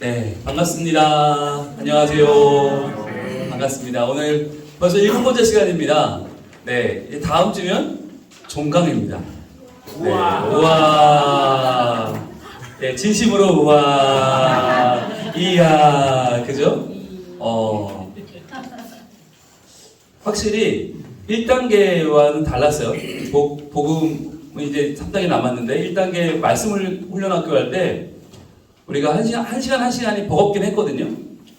네, 반갑습니다. 안녕하세요. 반갑습니다. 오늘 벌써 7번째 시간입니다. 네, 이제 다음 주면 종강입니다. 네, 우와. 네, 진심으로 우와. 이야, 그죠? 확실히 1단계와는 달랐어요. 복음은 이제 3단계 남았는데 1단계 말씀을 훈련학교 할 때 우리가 한 시간이 버겁긴 했거든요.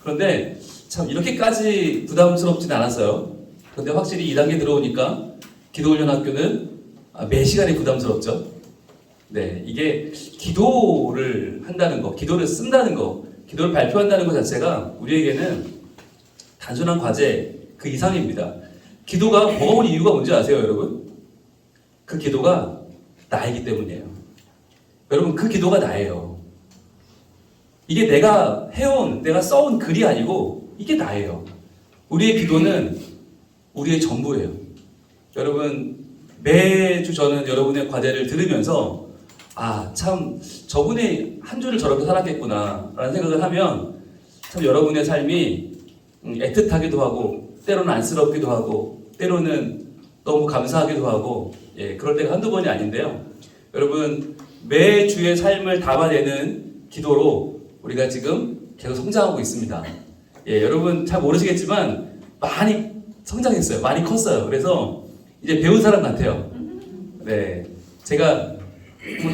그런데 참 이렇게까지 부담스럽진 않았어요. 그런데 확실히 2단계 들어오니까 기도훈련학교는 매 시간이 부담스럽죠. 네, 이게 기도를 한다는 거, 기도를 쓴다는 거, 기도를 발표한다는 것 자체가 우리에게는 단순한 과제 그 이상입니다. 기도가 버거운 이유가 뭔지 아세요, 여러분? 그 기도가 나이기 때문이에요. 여러분, 그 기도가 나예요. 이게 내가 해온, 내가 써온 글이 아니고 이게 나예요. 우리의 기도는 우리의 전부예요. 여러분, 매주 저는 여러분의 과제를 들으면서 참 저분이 한 주를 저렇게 살았겠구나 라는 생각을 하면 참 여러분의 삶이 애틋하기도 하고 때로는 안쓰럽기도 하고 때로는 너무 감사하기도 하고 그럴 때가 한두 번이 아닌데요. 여러분, 매주의 삶을 담아내는 기도로 우리가 지금 계속 성장하고 있습니다. 여러분 잘 모르시겠지만 많이 성장했어요. 많이 컸어요. 그래서 이제 배운 사람 같아요. 네, 제가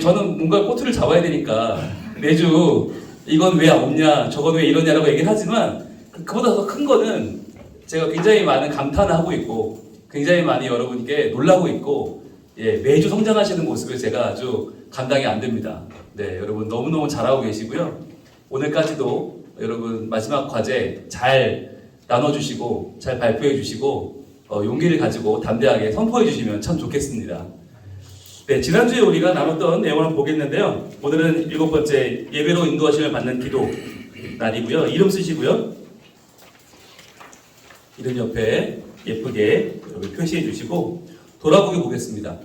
저는 뭔가 꼬투리를 잡아야 되니까 매주 이건 왜 없냐, 저건 왜 이러냐라고 얘기를 하지만 그보다 더 큰 거는 제가 굉장히 많은 감탄을 하고 있고 굉장히 많이 여러분께 놀라고 있고 매주 성장하시는 모습을 제가 아주 감당이 안 됩니다. 네, 여러분 너무너무 잘하고 계시고요. 오늘까지도 여러분 마지막 과제 잘 나눠주시고 잘 발표해 주시고 용기를 가지고 담대하게 선포해 주시면 참 좋겠습니다. 네, 지난주에 우리가 나눴던 내용을 보겠는데요. 오늘은 7번째 예배로 인도하심을 받는 기도 날이고요. 이름 쓰시고요. 이름 옆에 예쁘게 여러분 표시해 주시고 돌아보게 보겠습니다.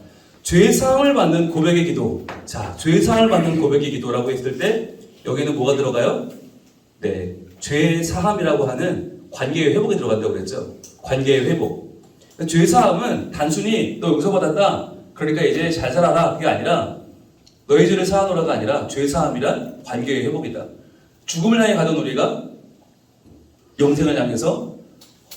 죄사함을 받는 고백의 기도. 자, 죄사함을 받는 고백의 기도라고 했을 때 여기는 뭐가 들어가요? 네, 죄사함이라고 하는 관계의 회복이 들어간다고 그랬죠. 관계의 회복. 죄사함은 단순히 너 용서받았다, 그러니까 이제 잘 살아라, 그게 아니라 너의 죄를 사하노라가 아니라 죄사함이란 관계의 회복이다. 죽음을 향해 가던 우리가 영생을 향해서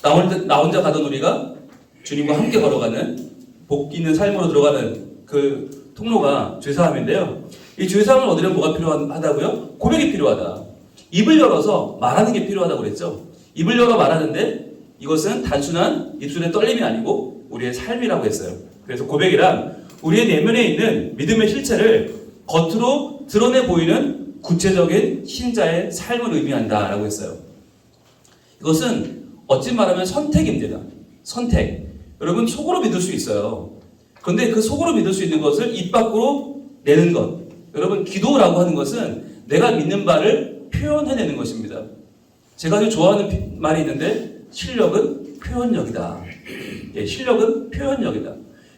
나 혼자 가던 우리가 주님과 함께 걸어가는 복 있는 삶으로 들어가는 그 통로가 죄사함인데요. 이 죄사함을 얻으려면 뭐가 필요하다고요? 고백이 필요하다. 입을 열어서 말하는 게 필요하다고 그랬죠. 입을 열어 말하는데 이것은 단순한 입술의 떨림이 아니고 우리의 삶이라고 했어요. 그래서 고백이란 우리의 내면에 있는 믿음의 실체를 겉으로 드러내 보이는 구체적인 신자의 삶을 의미한다라고 했어요. 이것은 어찌 말하면 선택입니다. 선택. 여러분 속으로 믿을 수 있어요. 그런데 그 속으로 믿을 수 있는 것을 입 밖으로 내는 것. 여러분 기도라고 하는 것은 내가 믿는 바를 표현해내는 것입니다. 제가 아주 좋아하는 말이 있는데 실력은 표현력이다. 실력은 표현력이다.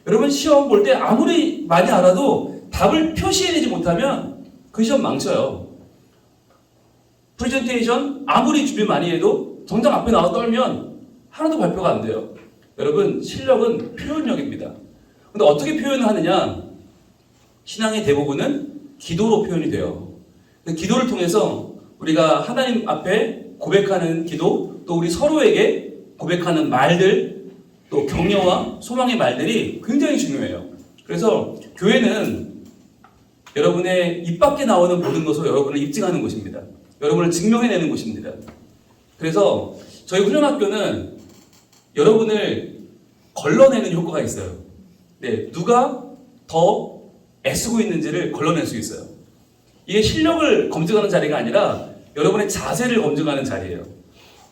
여러분 시험 볼 때 아무리 많이 알아도 답을 표시해내지 못하면 그 시험 망쳐요. 프레젠테이션 아무리 준비 많이 해도 정작 앞에 나와 떨면 하나도 발표가 안 돼요. 여러분 실력은 표현력입니다. 근데 어떻게 표현을 하느냐? 신앙의 대부분은 기도로 표현이 돼요. 기도를 통해서 우리가 하나님 앞에 고백하는 기도, 또 우리 서로에게 고백하는 말들, 또 격려와 소망의 말들이 굉장히 중요해요. 그래서 교회는 여러분의 입 밖에 나오는 모든 것으로 여러분을 입증하는 곳입니다. 여러분을 증명해내는 곳입니다. 그래서 저희 훈련학교는 여러분을 걸러내는 효과가 있어요. 네, 누가 더 애쓰고 있는지를 걸러낼 수 있어요. 이게 실력을 검증하는 자리가 아니라 여러분의 자세를 검증하는 자리예요.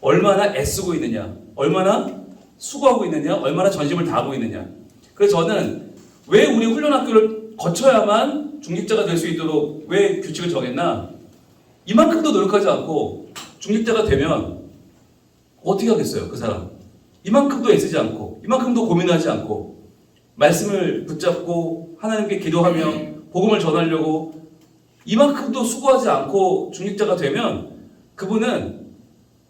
얼마나 애쓰고 있느냐, 얼마나 수고하고 있느냐, 얼마나 전심을 다하고 있느냐. 그래서 저는 왜 우리 훈련학교를 거쳐야만 중직자가 될 수 있도록 왜 규칙을 정했나? 이만큼도 노력하지 않고 중직자가 되면 어떻게 하겠어요, 그 사람? 이만큼도 애쓰지 않고, 이만큼도 고민하지 않고, 말씀을 붙잡고 하나님께 기도하며 복음을 전하려고 이만큼도 수고하지 않고 중직자가 되면 그분은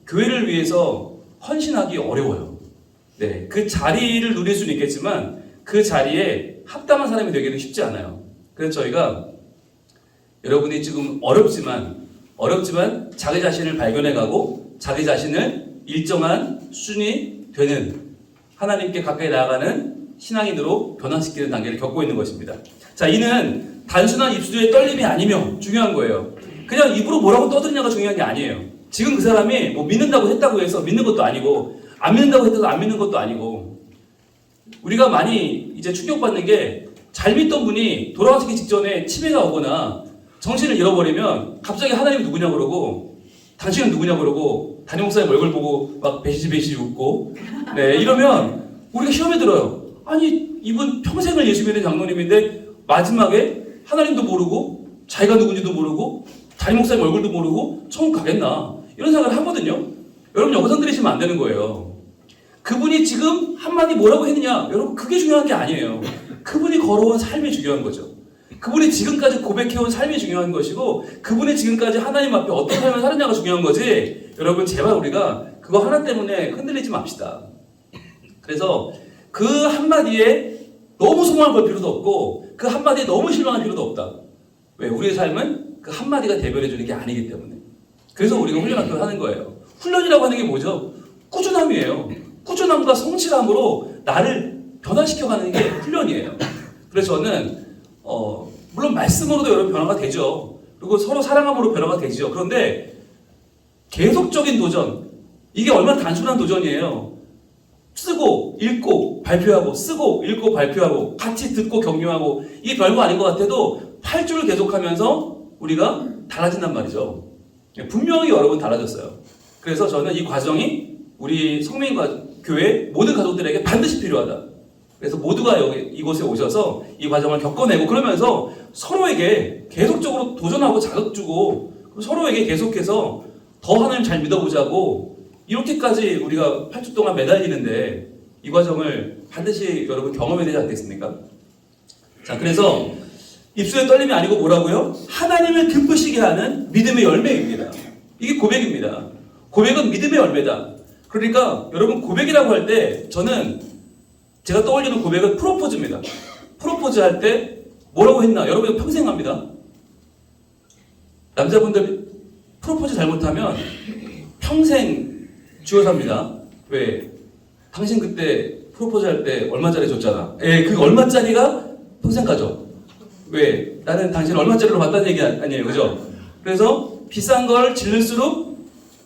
교회를 위해서 헌신하기 어려워요. 네, 그 자리를 누릴 수는 있겠지만 그 자리에 합당한 사람이 되기는 쉽지 않아요. 그래서 저희가 여러분이 지금 어렵지만 자기 자신을 발견해가고 자기 자신을 일정한 수준이 되는 하나님께 가까이 나아가는 신앙인으로 변화시키는 단계를 겪고 있는 것입니다. 자, 이는 단순한 입술의 떨림이 아니며 중요한 거예요. 그냥 입으로 뭐라고 떠드느냐가 중요한 게 아니에요. 지금 그 사람이 뭐 믿는다고 했다고 해서 믿는 것도 아니고 안 믿는다고 해서 안 믿는 것도 아니고 우리가 많이 이제 충격받는 게 잘 믿던 분이 돌아가시기 직전에 치매가 오거나 정신을 잃어버리면 갑자기 하나님이 누구냐 그러고 당신은 누구냐 그러고 담임 목사님 얼굴 보고 막 배시지 웃고 네 이러면 우리가 시험에 들어요. 아니 이분 평생을 예수 믿는 장로님인데 마지막에 하나님도 모르고 자기가 누군지도 모르고 담임 목사님 얼굴도 모르고 천국 가겠나 이런 생각을 하거든요. 여러분 여기서 들으시면 안 되는 거예요. 그분이 지금 한마디 뭐라고 했느냐 여러분 그게 중요한 게 아니에요. 그분이 걸어온 삶이 중요한 거죠. 그분이 지금까지 고백해온 삶이 중요한 것이고 그분이 지금까지 하나님 앞에 어떤 삶을 살았냐가 중요한 거지. 여러분 제발 우리가 그거 하나 때문에 흔들리지 맙시다. 그래서 그 한마디에 너무 소망을 걸 필요도 없고 그 한마디에 너무 실망할 필요도 없다. 왜? 우리의 삶은 그 한마디가 대변해주는 게 아니기 때문에. 그래서 우리가 훈련학교를 하는 거예요. 훈련이라고 하는 게 뭐죠? 꾸준함이에요. 꾸준함과 성실함으로 나를 변화시켜가는 게 훈련이에요. 그래서 저는 물론 말씀으로도 여러분 변화가 되죠. 그리고 서로 사랑함으로 변화가 되죠. 그런데 계속적인 도전, 이게 얼마나 단순한 도전이에요. 쓰고 읽고 발표하고 쓰고 읽고 발표하고 같이 듣고 격려하고 이게 별거 아닌 것 같아도 8주를 계속하면서 우리가 달라진단 말이죠. 분명히 여러분 달라졌어요. 그래서 저는 이 과정이 우리 성민과 교회 모든 가족들에게 반드시 필요하다. 그래서 모두가 이곳에 오셔서 이 과정을 겪어내고 그러면서 서로에게 계속적으로 도전하고 자극 주고 서로에게 계속해서 더 하나님 잘 믿어보자고 이렇게까지 우리가 8주 동안 매달리는데 이 과정을 반드시 여러분 경험해야 되지 않겠습니까? 자, 그래서 입술의 떨림이 아니고 뭐라고요? 하나님을 기쁘시게 하는 믿음의 열매입니다. 이게 고백입니다. 고백은 믿음의 열매다. 그러니까 여러분 고백이라고 할 때 저는 제가 떠올리는 고백은 프로포즈입니다. 프로포즈 할 때 뭐라고 했나? 여러분 평생 합니다. 남자분들 프로포즈 잘못하면 평생 쥐어삽니다. 왜? 당신 그때 프로포즈 할 때 얼마짜리 줬잖아. 그 얼마짜리가 평생 가죠. 왜? 나는 당신을 얼마짜리로 받다는 얘기 아니에요. 그죠? 그래서 비싼 걸 지를수록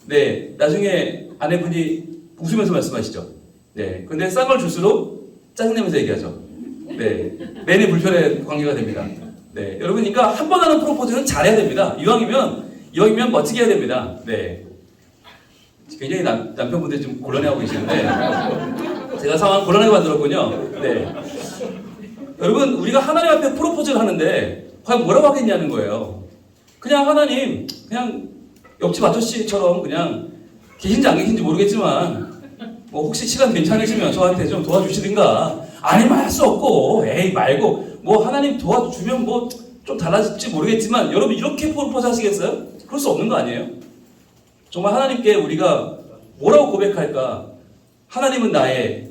네, 나중에 아내분이 웃으면서 말씀하시죠. 네. 근데 싼 걸 줄수록 짜증내면서 얘기하죠. 네. 내내 불편한 관계가 됩니다. 네. 여러분, 그러니까 한 번 하는 프로포즈는 잘해야 됩니다. 이왕이면 멋지게 해야 됩니다. 네. 굉장히 남편분들이 좀 곤란해하고 계시는데, 제가 상황을 곤란하게 만들었군요. 네. 여러분, 우리가 하나님 앞에 프로포즈를 하는데, 과연 뭐라고 하겠냐는 거예요. 그냥 하나님, 그냥 옆집 아저씨처럼 그냥 계신지 안 계신지 모르겠지만, 뭐 혹시 시간 괜찮으시면 저한테 좀 도와주시든가 아니면 할 수 없고 에이 말고 뭐 하나님 도와주면 뭐 좀 달라질지 모르겠지만 여러분 이렇게 프로포즈 하시겠어요? 그럴 수 없는 거 아니에요? 정말 하나님께 우리가 뭐라고 고백할까? 하나님은 나의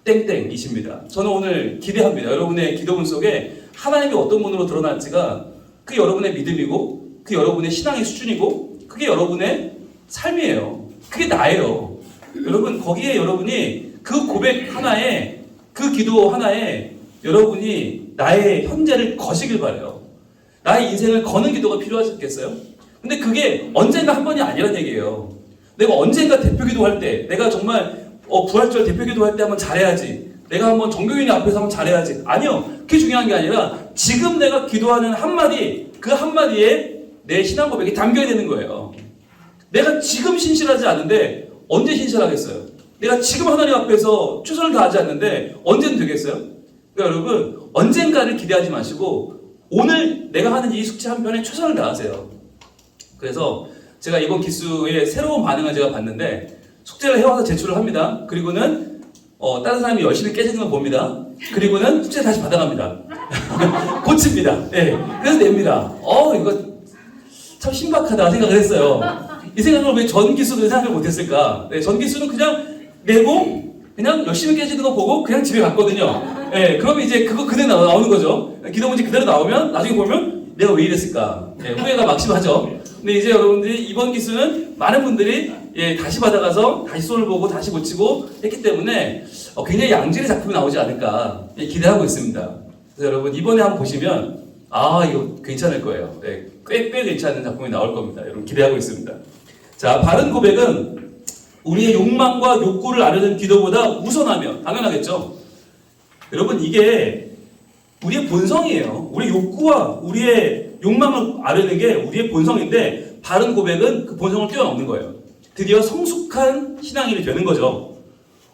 땡땡이십니다. 저는 오늘 기대합니다. 여러분의 기도문 속에 하나님이 어떤 분으로 드러날지가 그 여러분의 믿음이고 그 여러분의 신앙의 수준이고 그게 여러분의 삶이에요. 그게 나예요. 여러분 거기에 여러분이 그 고백 하나에 그 기도 하나에 여러분이 나의 현재를 거시길 바라요. 나의 인생을 거는 기도가 필요하겠어요? 근데 그게 언젠가 한 번이 아니란 얘기예요. 내가 언젠가 대표 기도할 때 내가 정말 부활절 대표 기도할 때 한번 잘해야지. 내가 한번 정교인의 앞에서 한번 잘해야지. 아니요. 그게 중요한 게 아니라 지금 내가 기도하는 한마디 그 한마디에 내 신앙 고백이 담겨야 되는 거예요. 내가 지금 신실하지 않은데 언제 신실하겠어요? 내가 지금 하나님 앞에서 최선을 다하지 않는데 언제는 되겠어요? 그러니까 여러분 언젠가를 기대하지 마시고 오늘 내가 하는 이 숙제 한 편에 최선을 다하세요. 그래서 제가 이번 기수의 새로운 반응을 제가 봤는데 숙제를 해와서 제출을 합니다. 그리고는 다른 사람이 열심히 깨지는 걸 봅니다. 그리고는 숙제 다시 받아갑니다. 고칩니다. 네. 그래서 냅니다. 이거 참 신박하다 생각을 했어요. 이 생각을 왜 전기수는 생각을 못했을까? 네, 전기수는 그냥 내고 그냥 열심히 깨지는 거 보고 그냥 집에 갔거든요. 네, 그러면 이제 그거 그대로 나오는 거죠. 기도 문제 그대로 나오면 나중에 보면 내가 왜 이랬을까? 네, 후회가 막심하죠. 근데 이제 여러분들이 이번 기수는 많은 분들이 다시 받아가서 다시 손을 보고 다시 고치고 했기 때문에 굉장히 양질의 작품이 나오지 않을까 기대하고 있습니다. 그래서 여러분 이번에 한번 보시면 이거 괜찮을 거예요. 네, 꽤 괜찮은 작품이 나올 겁니다. 여러분 기대하고 있습니다. 자, 바른 고백은 우리의 욕망과 욕구를 아뢰는 기도보다 우선하며 당연하겠죠. 여러분 이게 우리의 본성이에요. 우리의 욕구와 우리의 욕망을 아뢰는 게 우리의 본성인데 바른 고백은 그 본성을 뛰어넘는 거예요. 드디어 성숙한 신앙인이 되는 거죠.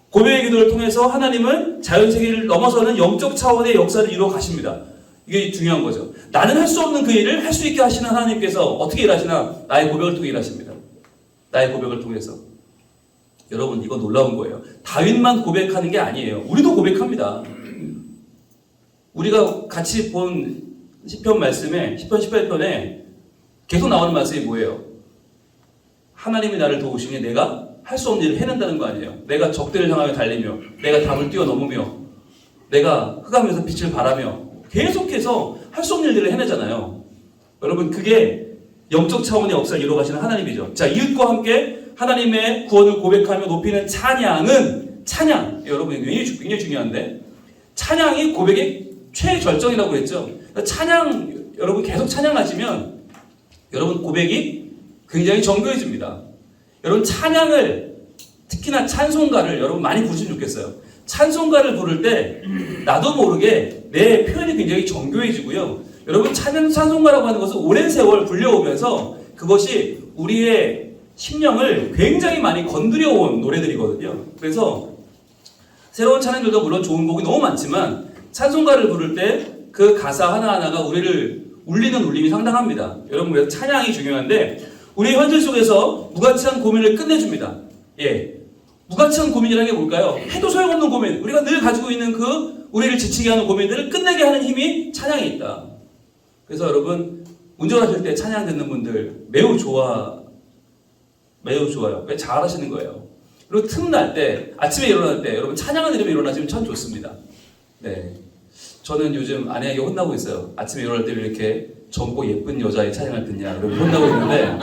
고백의 기도를 통해서 하나님은 자연세계를 넘어서는 영적 차원의 역사를 이루어 가십니다. 이게 중요한 거죠. 나는 할 수 없는 그 일을 할 수 있게 하시는 하나님께서 어떻게 일하시나? 나의 고백을 통해 일하십니다. 나의 고백을 통해서. 여러분 이거 놀라운 거예요. 다윗만 고백하는 게 아니에요. 우리도 고백합니다. 우리가 같이 본 시편 말씀에 시편 18편에 계속 나오는 말씀이 뭐예요? 하나님이 나를 도우시니 내가 할 수 없는 일을 해낸다는 거 아니에요. 내가 적들을 향하여 달리며 내가 담을 뛰어넘으며 내가 흑암에서 빛을 발하며 계속해서 할 수 없는 일들을 해내잖아요. 여러분 그게 영적 차원의 역사를 이루어 가시는 하나님이죠. 자, 이웃과 함께 하나님의 구원을 고백하며 높이는 찬양 여러분 굉장히 중요한데 찬양이 고백의 최절정이라고 했죠. 찬양 여러분 계속 찬양하시면 여러분 고백이 굉장히 정교해집니다. 여러분 찬양을 특히나 찬송가를 여러분 많이 부르시면 좋겠어요. 찬송가를 부를 때 나도 모르게 내 표현이 굉장히 정교해지고요. 여러분 찬송가라고 하는 것은 오랜 세월 불려오면서 그것이 우리의 심령을 굉장히 많이 건드려온 노래들이거든요. 그래서 새로운 찬양들도 물론 좋은 곡이 너무 많지만 찬송가를 부를 때 그 가사 하나하나가 우리를 울리는 울림이 상당합니다. 여러분 그래서 찬양이 중요한데 우리의 현실 속에서 무가치한 고민을 끝내줍니다. 무가치한 고민이라는 게 뭘까요? 해도 소용없는 고민, 우리가 늘 가지고 있는 그 우리를 지치게 하는 고민들을 끝내게 하는 힘이 찬양에 있다. 그래서 여러분 운전하실 때 찬양 듣는 분들 매우 좋아요. 왜 잘하시는 거예요. 그리고 틈날 때, 아침에 일어날 때 여러분 찬양을 들으며 일어나시면 참 좋습니다. 네, 저는 요즘 아내에게 혼나고 있어요. 아침에 일어날 때 왜 이렇게 젊고 예쁜 여자의 찬양을 듣냐 이렇게 혼나고 있는데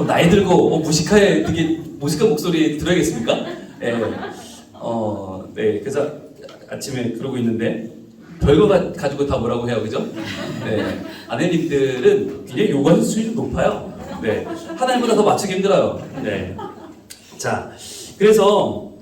나이 들고 무식한 목소리 들어야겠습니까? 네, 그래서 아침에 그러고 있는데 별거 가지고 다 뭐라고 해요, 그죠? 네, 아내님들은 굉장히 요구하는 수준이 높아요. 네, 하나님보다 더 맞추기 힘들어요. 네, 자, 그래서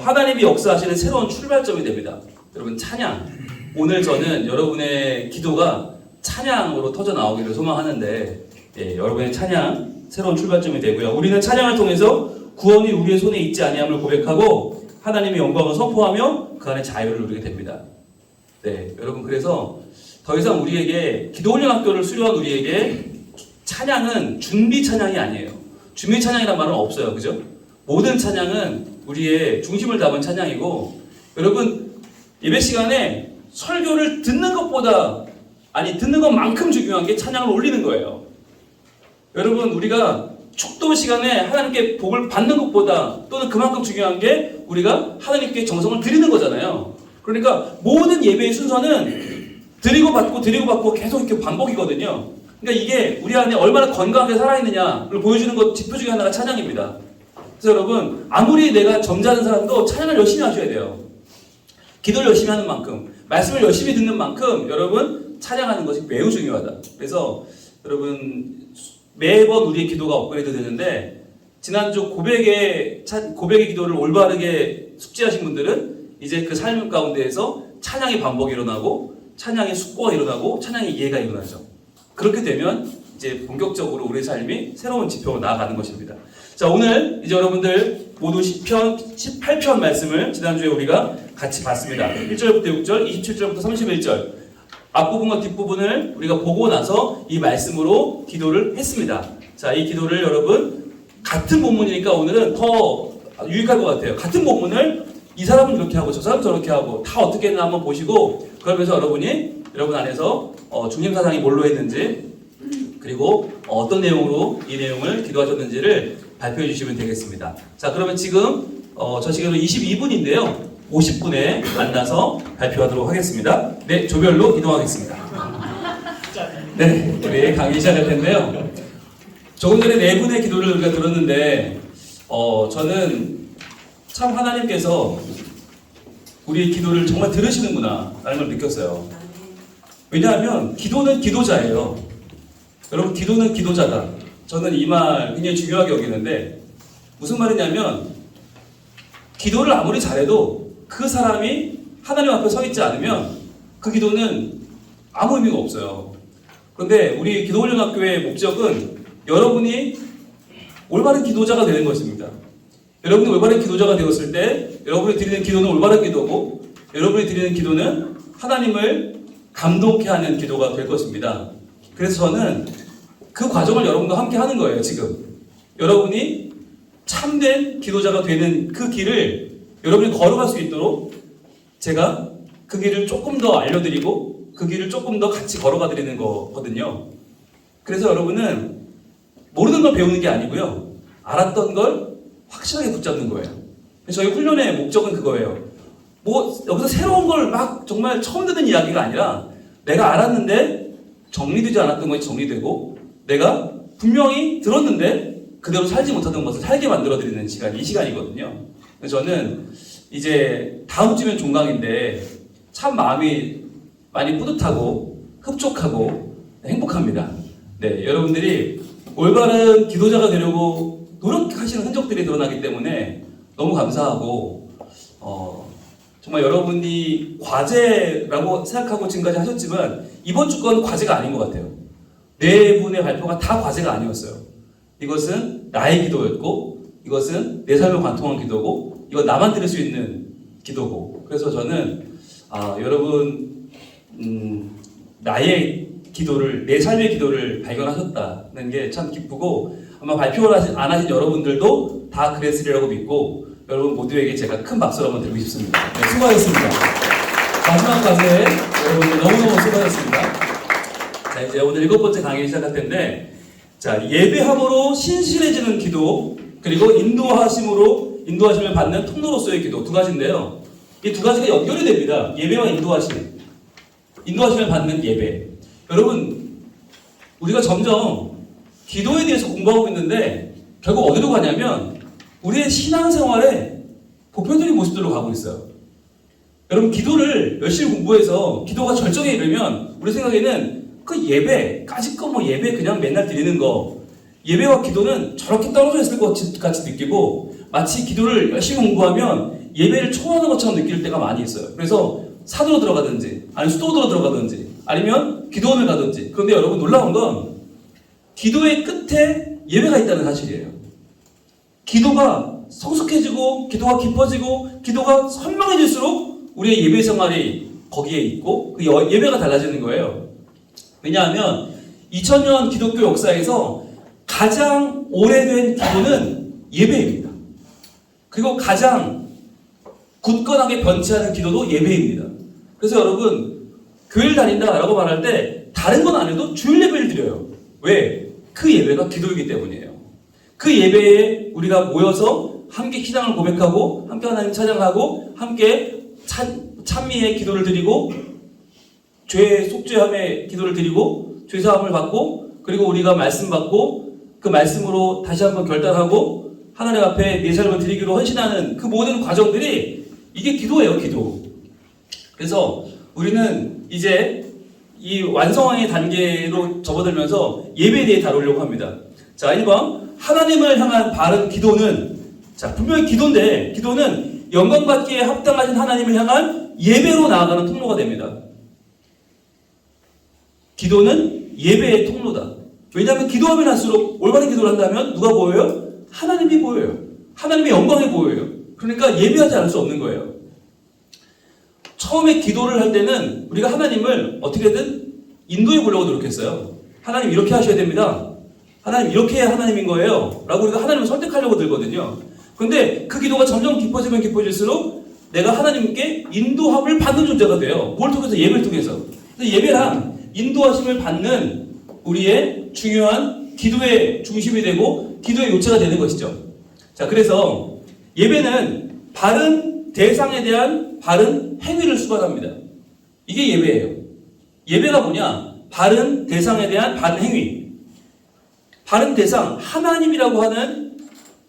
하나님이 역사하시는 새로운 출발점이 됩니다. 여러분 찬양. 오늘 저는 여러분의 기도가 찬양으로 터져 나오기를 소망하는데 여러분의 찬양 새로운 출발점이 되고요. 우리는 찬양을 통해서 구원이 우리의 손에 있지 아니함을 고백하고 하나님의 영광을 선포하며 그 안에 자유를 누리게 됩니다. 네, 여러분 그래서 더 이상 우리에게 기도훈련학교를 수료한 우리에게 찬양은 준비 찬양이 아니에요. 준비 찬양이란 말은 없어요, 그죠? 모든 찬양은 우리의 중심을 담은 찬양이고 여러분 예배 시간에 설교를 듣는 것만큼 중요한 게 찬양을 올리는 거예요. 여러분 우리가 축도 시간에 하나님께 복을 받는 것보다 또는 그만큼 중요한 게 우리가 하나님께 정성을 드리는 거잖아요. 그러니까 모든 예배의 순서는 드리고 받고 계속 이렇게 반복이거든요. 그러니까 이게 우리 안에 얼마나 건강하게 살아있느냐를 보여주는 것 지표 중에 하나가 찬양입니다. 그래서 여러분 아무리 내가 점잖은 사람도 찬양을 열심히 하셔야 돼요. 기도를 열심히 하는 만큼 말씀을 열심히 듣는 만큼 여러분 찬양하는 것이 매우 중요하다. 그래서 여러분 매번 우리의 기도가 업그레이드 되는데 지난주 고백의 기도를 올바르게 숙지하신 분들은 이제 그 삶 가운데에서 찬양의 반복이 일어나고 찬양의 숙고가 일어나고 찬양의 이해가 일어나죠. 그렇게 되면 이제 본격적으로 우리의 삶이 새로운 지표로 나아가는 것입니다. 자, 오늘 이제 여러분들 모두 시편 18편 말씀을 지난주에 우리가 같이 봤습니다. 1절부터 6절, 27절부터 31절 앞부분과 뒷부분을 우리가 보고 나서 이 말씀으로 기도를 했습니다. 자, 이 기도를 여러분 같은 본문이니까 오늘은 더 유익할 것 같아요. 같은 본문을 이 사람은 이렇게 하고 저 사람은 저렇게 하고 다 어떻게 했나 한번 보시고 그러면서 여러분 안에서 중심 사상이 뭘로 했는지 그리고 어떤 내용으로 이 내용을 기도하셨는지를 발표해 주시면 되겠습니다. 자, 그러면 지금 저 시간으로 22분인데요. 50분에 만나서 발표하도록 하겠습니다. 네, 조별로 이동하겠습니다. 네, 우리 강의 시작할 텐데요. 조금 전에 네 분의 기도를 우리가 들었는데 저는 참 하나님께서 우리의 기도를 정말 들으시는구나 라는 걸 느꼈어요. 왜냐하면 기도는 기도자예요. 여러분, 기도는 기도자다. 저는 이 말 굉장히 중요하게 여기는데 무슨 말이냐면 기도를 아무리 잘해도 그 사람이 하나님 앞에 서 있지 않으면 그 기도는 아무 의미가 없어요. 그런데 우리 기도훈련학교의 목적은 여러분이 올바른 기도자가 되는 것입니다. 여러분이 올바른 기도자가 되었을 때 여러분이 드리는 기도는 올바른 기도고 여러분이 드리는 기도는 하나님을 감동케 하는 기도가 될 것입니다. 그래서 저는 그 과정을 여러분과 함께 하는 거예요. 지금 여러분이 참된 기도자가 되는 그 길을 여러분이 걸어갈 수 있도록 제가 그 길을 조금 더 알려드리고 그 길을 조금 더 같이 걸어가 드리는 거거든요. 그래서 여러분은 모르는 걸 배우는 게 아니고요. 알았던 걸 확실하게 붙잡는 거예요. 저희 훈련의 목적은 그거예요. 뭐 여기서 새로운 걸 막 정말 처음 듣는 이야기가 아니라 내가 알았는데 정리되지 않았던 것이 정리되고 내가 분명히 들었는데 그대로 살지 못하던 것을 살게 만들어드리는 시간이 이 시간이거든요. 그래서 저는 이제 다음 주면 종강인데 참 마음이 많이 뿌듯하고 흡족하고 행복합니다. 네, 여러분들이 올바른 기도자가 되려고 노력하시는 흔적들이 드러나기 때문에 너무 감사하고 정말 여러분이 과제라고 생각하고 지금까지 하셨지만 이번 주 건 과제가 아닌 것 같아요. 네 분의 발표가 다 과제가 아니었어요. 이것은 나의 기도였고 이것은 내 삶을 관통한 기도고 이건 나만 들을 수 있는 기도고 그래서 저는 여러분 나의 기도를 내 삶의 기도를 발견하셨다는 게 참 기쁘고 아마 발표를 안 하신 여러분들도 다 그랬으리라고 믿고 여러분 모두에게 제가 큰 박수를 한번 드리고 싶습니다. 네, 수고하셨습니다. 마지막 과제 여러분들 너무너무 수고하셨습니다. 자, 이제 오늘 7번째 강의 시작할 텐데 자, 예배함으로 신실해지는 기도 그리고 인도하심을 받는 통로로서의 기도 두 가지인데요. 이 두 가지가 연결이 됩니다. 예배와 인도하심을 받는 예배. 여러분, 우리가 점점 기도에 대해서 공부하고 있는데 결국 어디로 가냐면 우리의 신앙생활에 보편적인 모습들로 가고 있어요. 여러분, 기도를 열심히 공부해서 기도가 절정에 이르면 우리 생각에는 그 예배, 예배 그냥 맨날 드리는 거 예배와 기도는 저렇게 떨어져 있을 것 같이 느끼고 마치 기도를 열심히 공부하면 예배를 초월하는 것처럼 느낄 때가 많이 있어요. 그래서 사도로 들어가든지 아니면 수도로 들어가든지 아니면 기도원을 가든지 그런데 여러분 놀라운 건 기도의 끝에 예배가 있다는 사실이에요. 기도가 성숙해지고 기도가 깊어지고 기도가 선명해질수록 우리의 예배 생활이 거기에 있고 그 예배가 달라지는 거예요. 왜냐하면 2000년 기독교 역사에서 가장 오래된 기도는 예배입니다. 그리고 가장 굳건하게 변치하는 기도도 예배입니다. 그래서 여러분 교회를 다닌다라고 말할 때 다른 건 안 해도 주일 예배를 드려요. 왜? 그 예배가 기도이기 때문이에요. 그 예배에 우리가 모여서 함께 신앙을 고백하고 함께 하나님 찬양하고 함께 찬미의 기도를 드리고 죄 속죄함의 기도를 드리고 죄사함을 받고 그리고 우리가 말씀 받고 그 말씀으로 다시 한번 결단하고 하나님 앞에 내 삶을 드리기로 헌신하는 그 모든 과정들이 이게 기도예요, 기도. 그래서 우리는 이제 이 완성의 단계로 접어들면서 예배에 대해 다루려고 합니다. 자, 1번 하나님을 향한 바른 기도는 자, 분명히 기도인데 기도는 영광받기에 합당하신 하나님을 향한 예배로 나아가는 통로가 됩니다. 기도는 예배의 통로다. 왜냐하면 기도하면 할수록 올바른 기도를 한다면 누가 보여요? 하나님이 보여요. 하나님의 영광이 보여요. 그러니까 예배하지 않을 수 없는 거예요. 처음에 기도를 할 때는 우리가 하나님을 어떻게든 인도해 보려고 노력했어요. 하나님 이렇게 하셔야 됩니다. 하나님 이렇게 해야 하나님인 거예요. 라고 우리가 하나님을 설득하려고 들거든요. 그런데 그 기도가 점점 깊어지면 깊어질수록 내가 하나님께 인도함을 받는 존재가 돼요. 뭘 통해서? 예배를 통해서. 그래서 예배란 인도하심을 받는 우리의 중요한 기도의 중심이 되고 기도의 요체가 되는 것이죠. 자, 그래서 예배는 바른 대상에 대한 바른 행위를 수반합니다. 이게 예배예요. 예배가 뭐냐? 바른 대상에 대한 바른 행위. 바른 대상, 하나님이라고 하는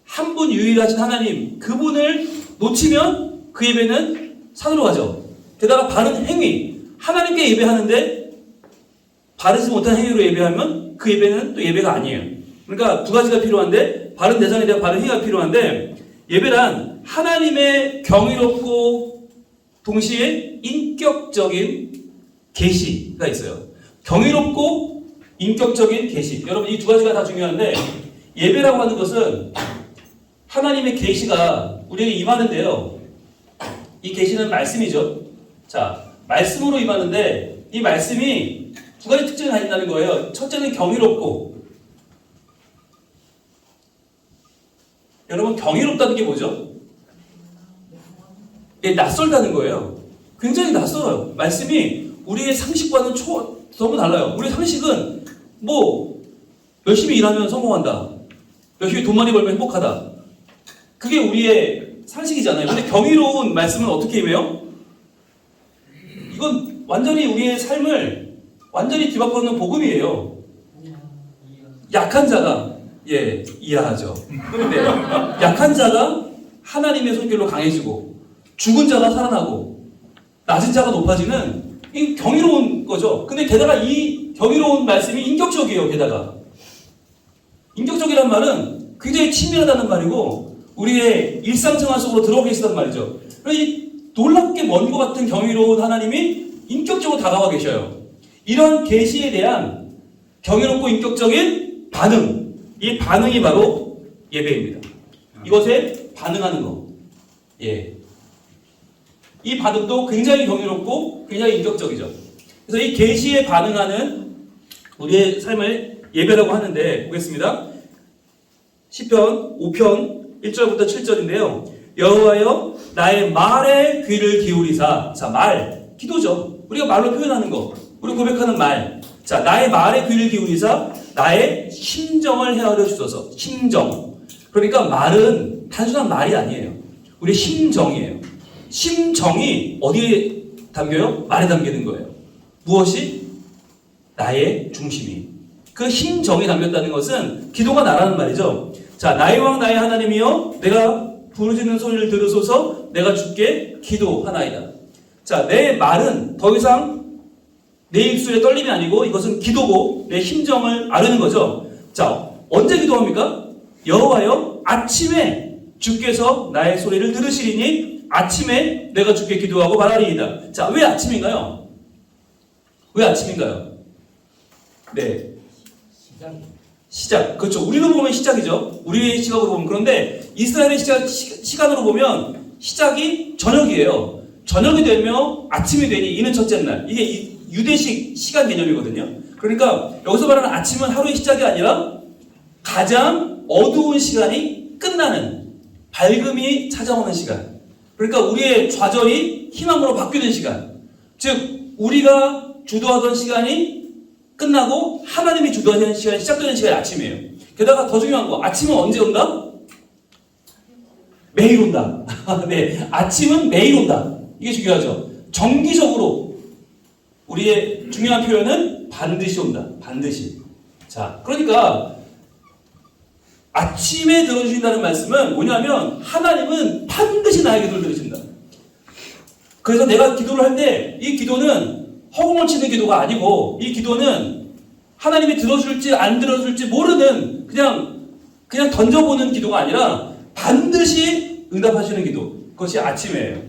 한 분 유일하신 하나님, 그분을 놓치면 그 예배는 산으로 가죠. 게다가 바른 행위, 하나님께 예배하는데 바르지 못한 행위로 예배하면 그 예배는 또 예배가 아니에요. 그러니까 두 가지가 필요한데, 바른 대상에 대한 바른 행위가 필요한데, 예배란 하나님의 경이롭고 동시에 인격적인 계시가 있어요. 경이롭고 인격적인 계시. 여러분, 이 두 가지가 다 중요한데, 예배라고 하는 것은 하나님의 계시가 우리에게 임하는데요. 이 계시는 말씀이죠. 자, 말씀으로 임하는데 이 말씀이 두 가지 특징을 가진다는 거예요. 첫째는 경이롭고. 여러분, 경이롭다는 게 뭐죠? 예, 낯설다는 거예요. 굉장히 낯설어요. 말씀이 우리의 상식과는 너무 달라요. 우리의 상식은 뭐 열심히 일하면 성공한다. 열심히 돈 많이 벌면 행복하다. 그게 우리의 상식이잖아요. 근데 경이로운 말씀은 어떻게 임해요? 이건 완전히 우리의 삶을 완전히 뒤바꾸는 복음이에요. 약한 자가 이해하죠. 네. 약한 자가 하나님의 손길로 강해지고 죽은 자가 살아나고 낮은 자가 높아지는 이 경이로운 거죠. 근데 게다가 이 경이로운 말씀이 인격적이에요. 게다가 인격적이란 말은 굉장히 친밀하다는 말이고 우리의 일상생활 속으로 들어오고 계시단 말이죠. 이 놀랍게 먼 것 같은 경이로운 하나님이 인격적으로 다가와 계셔요. 이런 계시에 대한 경이롭고 인격적인 반응, 이 반응이 바로 예배입니다. 이것에 반응하는 거. 예. 이 반응도 굉장히 경이롭고 굉장히 인격적이죠. 그래서 이 계시에 반응하는 우리의 삶을 예배라고 하는데, 보겠습니다. 시편 5편 1절부터 7절인데요. 여호와여 나의 말에 귀를 기울이사. 자, 말, 기도죠. 우리가 말로 표현하는 거, 우리 고백하는 말. 자, 나의 말에 귀를 기울이사 나의 심정을 헤아려 주소서. 심정. 그러니까 말은 단순한 말이 아니에요. 우리 심정이에요. 심정이 어디에 담겨요? 말에 담기는 거예요. 무엇이? 나의 중심이. 그 심정이 담겼다는 것은 기도가 나라는 말이죠. 자, 나의 왕 나의 하나님이여 내가 부르짖는 소리를 들으소서. 내가 주께 기도하나이다. 자, 내 말은 더 이상 내 입술의 떨림이 아니고 이것은 기도고 내 심정을 아르는 거죠. 자, 언제 기도합니까? 여호와여 아침에 주께서 나의 소리를 들으시리니 아침에 내가 주께 기도하고 말하리이다. 자, 왜 아침인가요? 왜 아침인가요? 네. 시작. 그렇죠. 우리로 보면 시작이죠. 우리의 시각으로 보면. 그런데 이스라엘의 시간으로 보면 시작이 저녁이에요. 저녁이 되면 아침이 되니 이는 첫째 날. 이게 유대식 시간 개념이거든요. 그러니까 여기서 말하는 아침은 하루의 시작이 아니라 가장 어두운 시간이 끝나는, 밝음이 찾아오는 시간. 그러니까 우리의 좌절이 희망으로 바뀌는 시간. 즉 우리가 주도하던 시간이 끝나고 하나님이 주도하는 시간이 시작되는 시간이 아침이에요. 게다가 더 중요한 거, 아침은 언제 온다? 매일 온다. 네, 아침은 매일 온다. 이게 중요하죠. 정기적으로 우리의 중요한 표현은 반드시 온다. 반드시. 자, 그러니까 아침에 들어주신다는 말씀은 뭐냐면 하나님은 반드시 나의 기도를 들으신다. 그래서 내가 기도를 할 때 이 기도는 허공을 치는 기도가 아니고 이 기도는 하나님이 들어줄지 안 들어줄지 모르는 그냥 던져보는 기도가 아니라 반드시 응답하시는 기도. 그것이 아침이에요.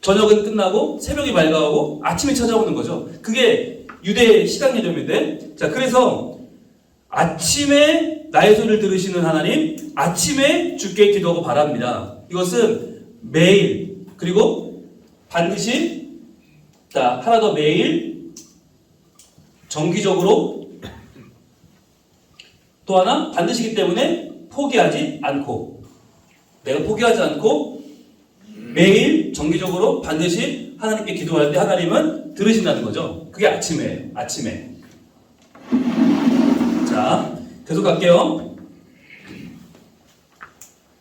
저녁은 끝나고 새벽이 밝아오고 아침이 찾아오는 거죠. 그게 유대의 시간 개념인데, 자, 그래서 아침에 나의 소리를 들으시는 하나님, 아침에 주께 기도하고 바랍니다. 이것은 매일, 그리고 반드시, 자, 하나 더, 매일 정기적으로, 또 하나 반드시기 때문에 포기하지 않고, 내가 포기하지 않고 매일 정기적으로 반드시 하나님께 기도할 때 하나님은 들으신다는 거죠. 그게 아침이에요. 아침에. 자, 계속 갈게요.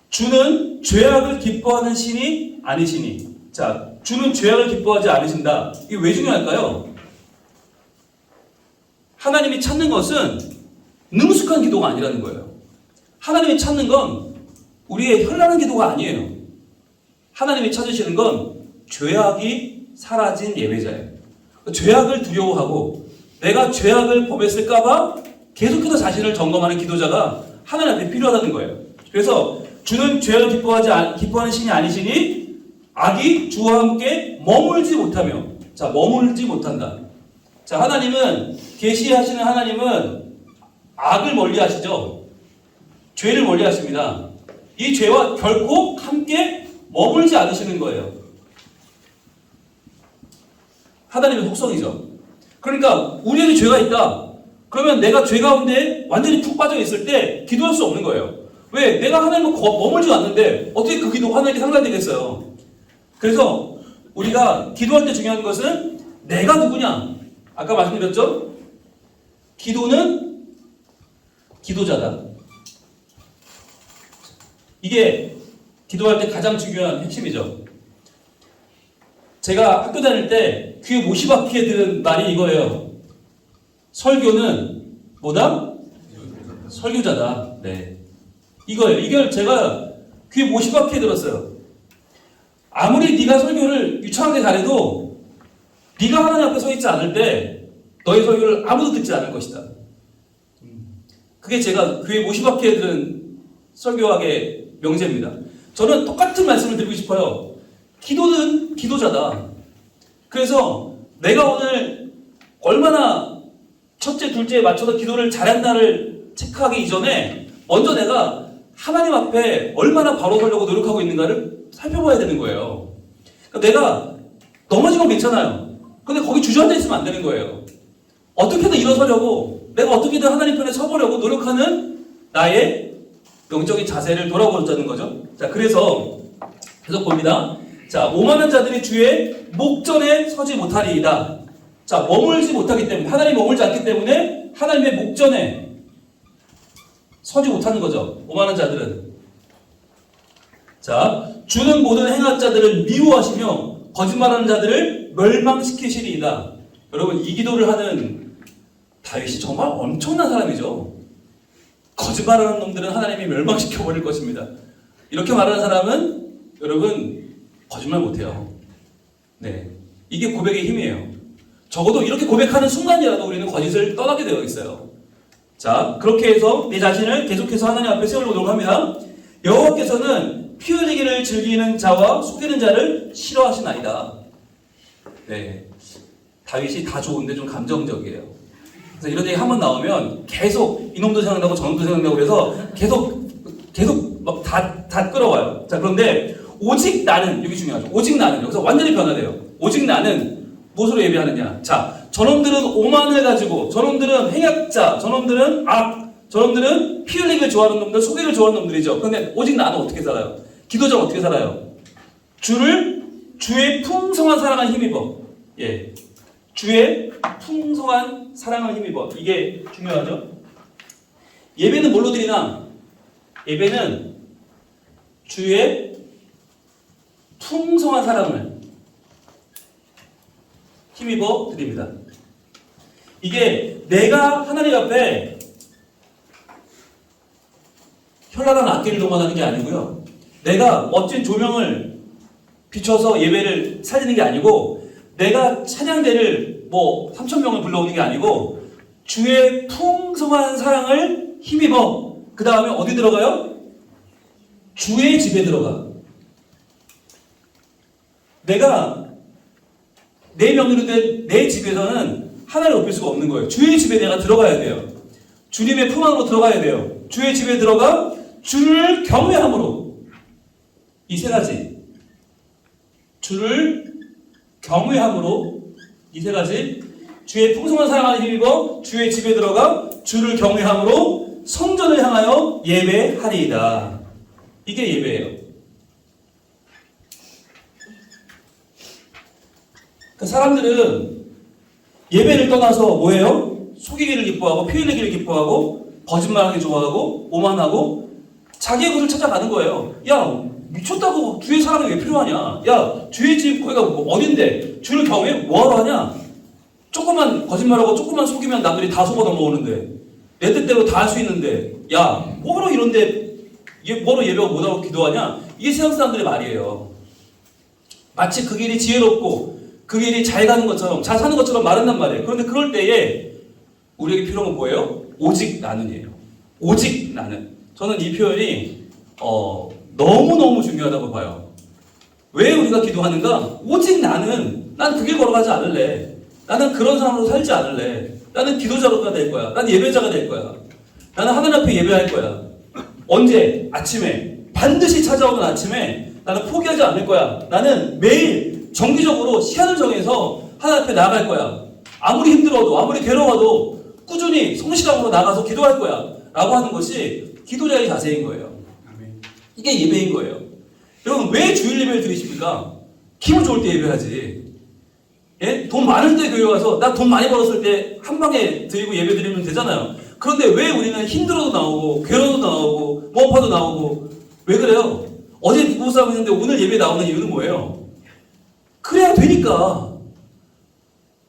주는 죄악을 기뻐하는 신이 아니시니. 자, 주는 죄악을 기뻐하지 않으신다. 이게 왜 중요할까요? 하나님이 찾는 것은 능숙한 기도가 아니라는 거예요. 하나님이 찾는 건 우리의 현란한 기도가 아니에요. 하나님이 찾으시는 건 죄악이 사라진 예배자예요. 죄악을 두려워하고 내가 죄악을 범했을까봐 계속해서 자신을 점검하는 기도자가 하나님 앞에 필요하다는 거예요. 그래서 주는 죄악을 기뻐하는 신이 아니시니 악이 주와 함께 머물지 못하며. 자, 머물지 못한다. 자, 하나님은, 계시하시는 하나님은 악을 멀리 하시죠. 죄를 멀리 하십니다. 이 죄와 결코 함께 머물지 않으시는 거예요. 하나님의 속성이죠. 그러니까 우리에게 죄가 있다. 그러면 내가 죄 가운데 완전히 푹 빠져 있을 때 기도할 수 없는 거예요. 왜? 내가 하나님과 머물지 않는데 어떻게 그 기도가 하나님께 상달되겠어요? 그래서 우리가 기도할 때 중요한 것은 내가 누구냐? 아까 말씀드렸죠? 기도는 기도자다. 이게 기도할 때 가장 중요한 핵심이죠. 제가 학교 다닐 때 귀에 못이 박히게 들은 말이 이거예요. 설교는 뭐다? 설교자다. 네. 이거예요. 이걸 제가 귀에 못이 박히게 들었어요. 아무리 네가 설교를 유창하게 잘해도 네가 하나님 앞에 서 있지 않을 때 너의 설교를 아무도 듣지 않을 것이다. 그게 제가 귀에 못이 박히게 들은 설교학의 명제입니다. 저는 똑같은 말씀을 드리고 싶어요. 기도는 기도자다. 그래서 내가 오늘 얼마나 첫째, 둘째에 맞춰서 기도를 잘한다를 체크하기 이전에 먼저 내가 하나님 앞에 얼마나 바로 서려고 노력하고 있는가를 살펴봐야 되는 거예요. 그러니까 내가 넘어지면 괜찮아요. 근데 거기 주저앉아 있으면 안 되는 거예요. 어떻게든 일어서려고, 내가 어떻게든 하나님 편에 서보려고 노력하는 나의 영적인 자세를 돌아보자는 거죠. 자, 그래서 계속 봅니다. 자, 오만한 자들이 주의 목전에 서지 못하리이다. 자, 머물지 못하기 때문에, 하나님이 머물지 않기 때문에 하나님의 목전에 서지 못하는 거죠. 오만한 자들은. 자, 주는 모든 행한 자들을 미워하시며 거짓말하는 자들을 멸망시키시리이다. 여러분, 이 기도를 하는 다윗이 정말 엄청난 사람이죠. 거짓말하는 놈들은 하나님이 멸망시켜버릴 것입니다. 이렇게 말하는 사람은 여러분 거짓말 못해요. 네, 이게 고백의 힘이에요. 적어도 이렇게 고백하는 순간이라도 우리는 거짓을 떠나게 되어 있어요. 자, 그렇게 해서 내 자신을 계속해서 하나님 앞에 세우려고 노력합니다. 여호와께서는 피 흘리기를 즐기는 자와 속이는 자를 싫어하시나이다. 네, 다윗이 다 좋은데 좀 감정적이에요. 그래서 이런 얘기 한번 나오면 계속 이놈도 생각나고 저놈도 생각나고 그래서 계속 막 다 끌어와요. 자, 그런데 오직 나는, 여기 중요하죠. 오직 나는, 여기서 완전히 변화돼요. 오직 나는 무엇으로 예배하느냐. 자, 저놈들은 오만을 가지고, 저놈들은 행약자, 저놈들은 악, 저놈들은 피 흘리기를 좋아하는 놈들, 속이기를 좋아하는 놈들이죠. 그런데 오직 나는 어떻게 살아요? 기도자는 어떻게 살아요? 주의 풍성한 사랑을 힘입어. 예. 주의 풍성한 사랑을 힘입어. 이게 중요하죠. 예배는 뭘로 드리나? 예배는 주의 풍성한 사랑을 힘입어 드립니다. 이게 내가 하나님 앞에 현란한 악기를 동원하는 게 아니고요. 내가 멋진 조명을 비춰서 예배를 살리는 게 아니고, 내가 찬양대를 3,000명을 불러오는 게 아니고, 주의 풍성한 사랑을 힘입어. 그 다음에 어디 들어가요? 주의 집에 들어가. 내가 내 명의로 된 내 집에서는 하나를 높일 수가 없는 거예요. 주의 집에 내가 들어가야 돼요. 주님의 품 안으로 들어가야 돼요. 주의 집에 들어가 주를 경외함으로. 이 세 가지. 주를 경외함으로. 이 세 가지. 주의 풍성한 사랑을 힘입어 주의 집에 들어가 주를 경외함으로 성전을 향하여 예배하리이다. 이게 예배예요. 그 사람들은 예배를 떠나서 뭐예요? 속이기를 기뻐하고 피 흘리기를 기뻐하고 거짓말하기 좋아하고 오만하고 자기의 것을 찾아가는 거예요. 야, 미쳤다고 주의 사랑이 왜 필요하냐? 야, 주의 집 거기가 어딘데? 주를 경외 뭐하러 하냐? 조금만 거짓말하고 조금만 속이면 남들이 다 속아 넘어오는데 내 뜻대로 다 할 수 있는데 야, 뭐하러 이런데 뭐로 예배하고 못하고 기도하냐? 이게 세상 사람들의 말이에요. 마치 그 길이 지혜롭고 그 길이 잘 가는 것처럼 잘 사는 것처럼 말한단 말이에요. 그런데 그럴 때에 우리에게 필요한 건 뭐예요? 오직 나는이에요. 오직 나는. 저는 이 표현이 너무너무 중요하다고 봐요. 왜 우리가 기도하는가? 오직 나는, 난 그 길 걸어가지 않을래. 나는 그런 사람으로 살지 않을래. 나는 기도자가 될 거야. 난 예배자가 될 거야. 나는 하나님 앞에 예배할 거야. 언제? 아침에. 반드시 찾아오는 아침에 나는 포기하지 않을 거야. 나는 매일 정기적으로 시간을 정해서 하나님 앞에 나아갈 거야. 아무리 힘들어도, 아무리 괴로워도 꾸준히 성실함으로 나가서 기도할 거야. 라고 하는 것이 기도자의 자세인 거예요. 이게 예배인 거예요. 여러분, 왜 주일 예배를 드리십니까? 기분 좋을 때 예배하지. 예? 돈 많을 때 교회 와서 나 돈 많이 벌었을 때 한 방에 드리고 예배 드리면 되잖아요. 그런데 왜 우리는 힘들어도 나오고 괴로워도 나오고 몸 아파도 나오고 왜 그래요? 어제 누구 싸움 했는데 오늘 예배 나오는 이유는 뭐예요? 그래야 되니까.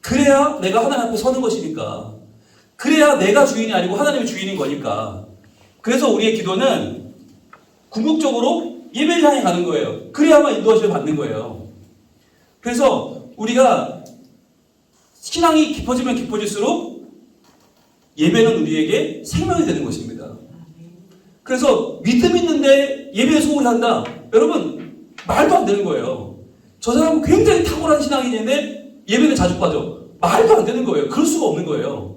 그래야 내가 하나님 앞에 서는 것이니까. 그래야 내가 주인이 아니고 하나님이 주인인 거니까. 그래서 우리의 기도는 궁극적으로 예배를 향해 가는 거예요. 그래야만 인도하심을 받는 거예요. 그래서 우리가 신앙이 깊어지면 깊어질수록 예배는 우리에게 생명이 되는 것입니다. 그래서 믿음 있는데 예배에 소홀히 한다. 여러분, 말도 안 되는 거예요. 저 사람은 굉장히 탁월한 신앙인인데 예배는 자주 빠져. 말도 안 되는 거예요. 그럴 수가 없는 거예요.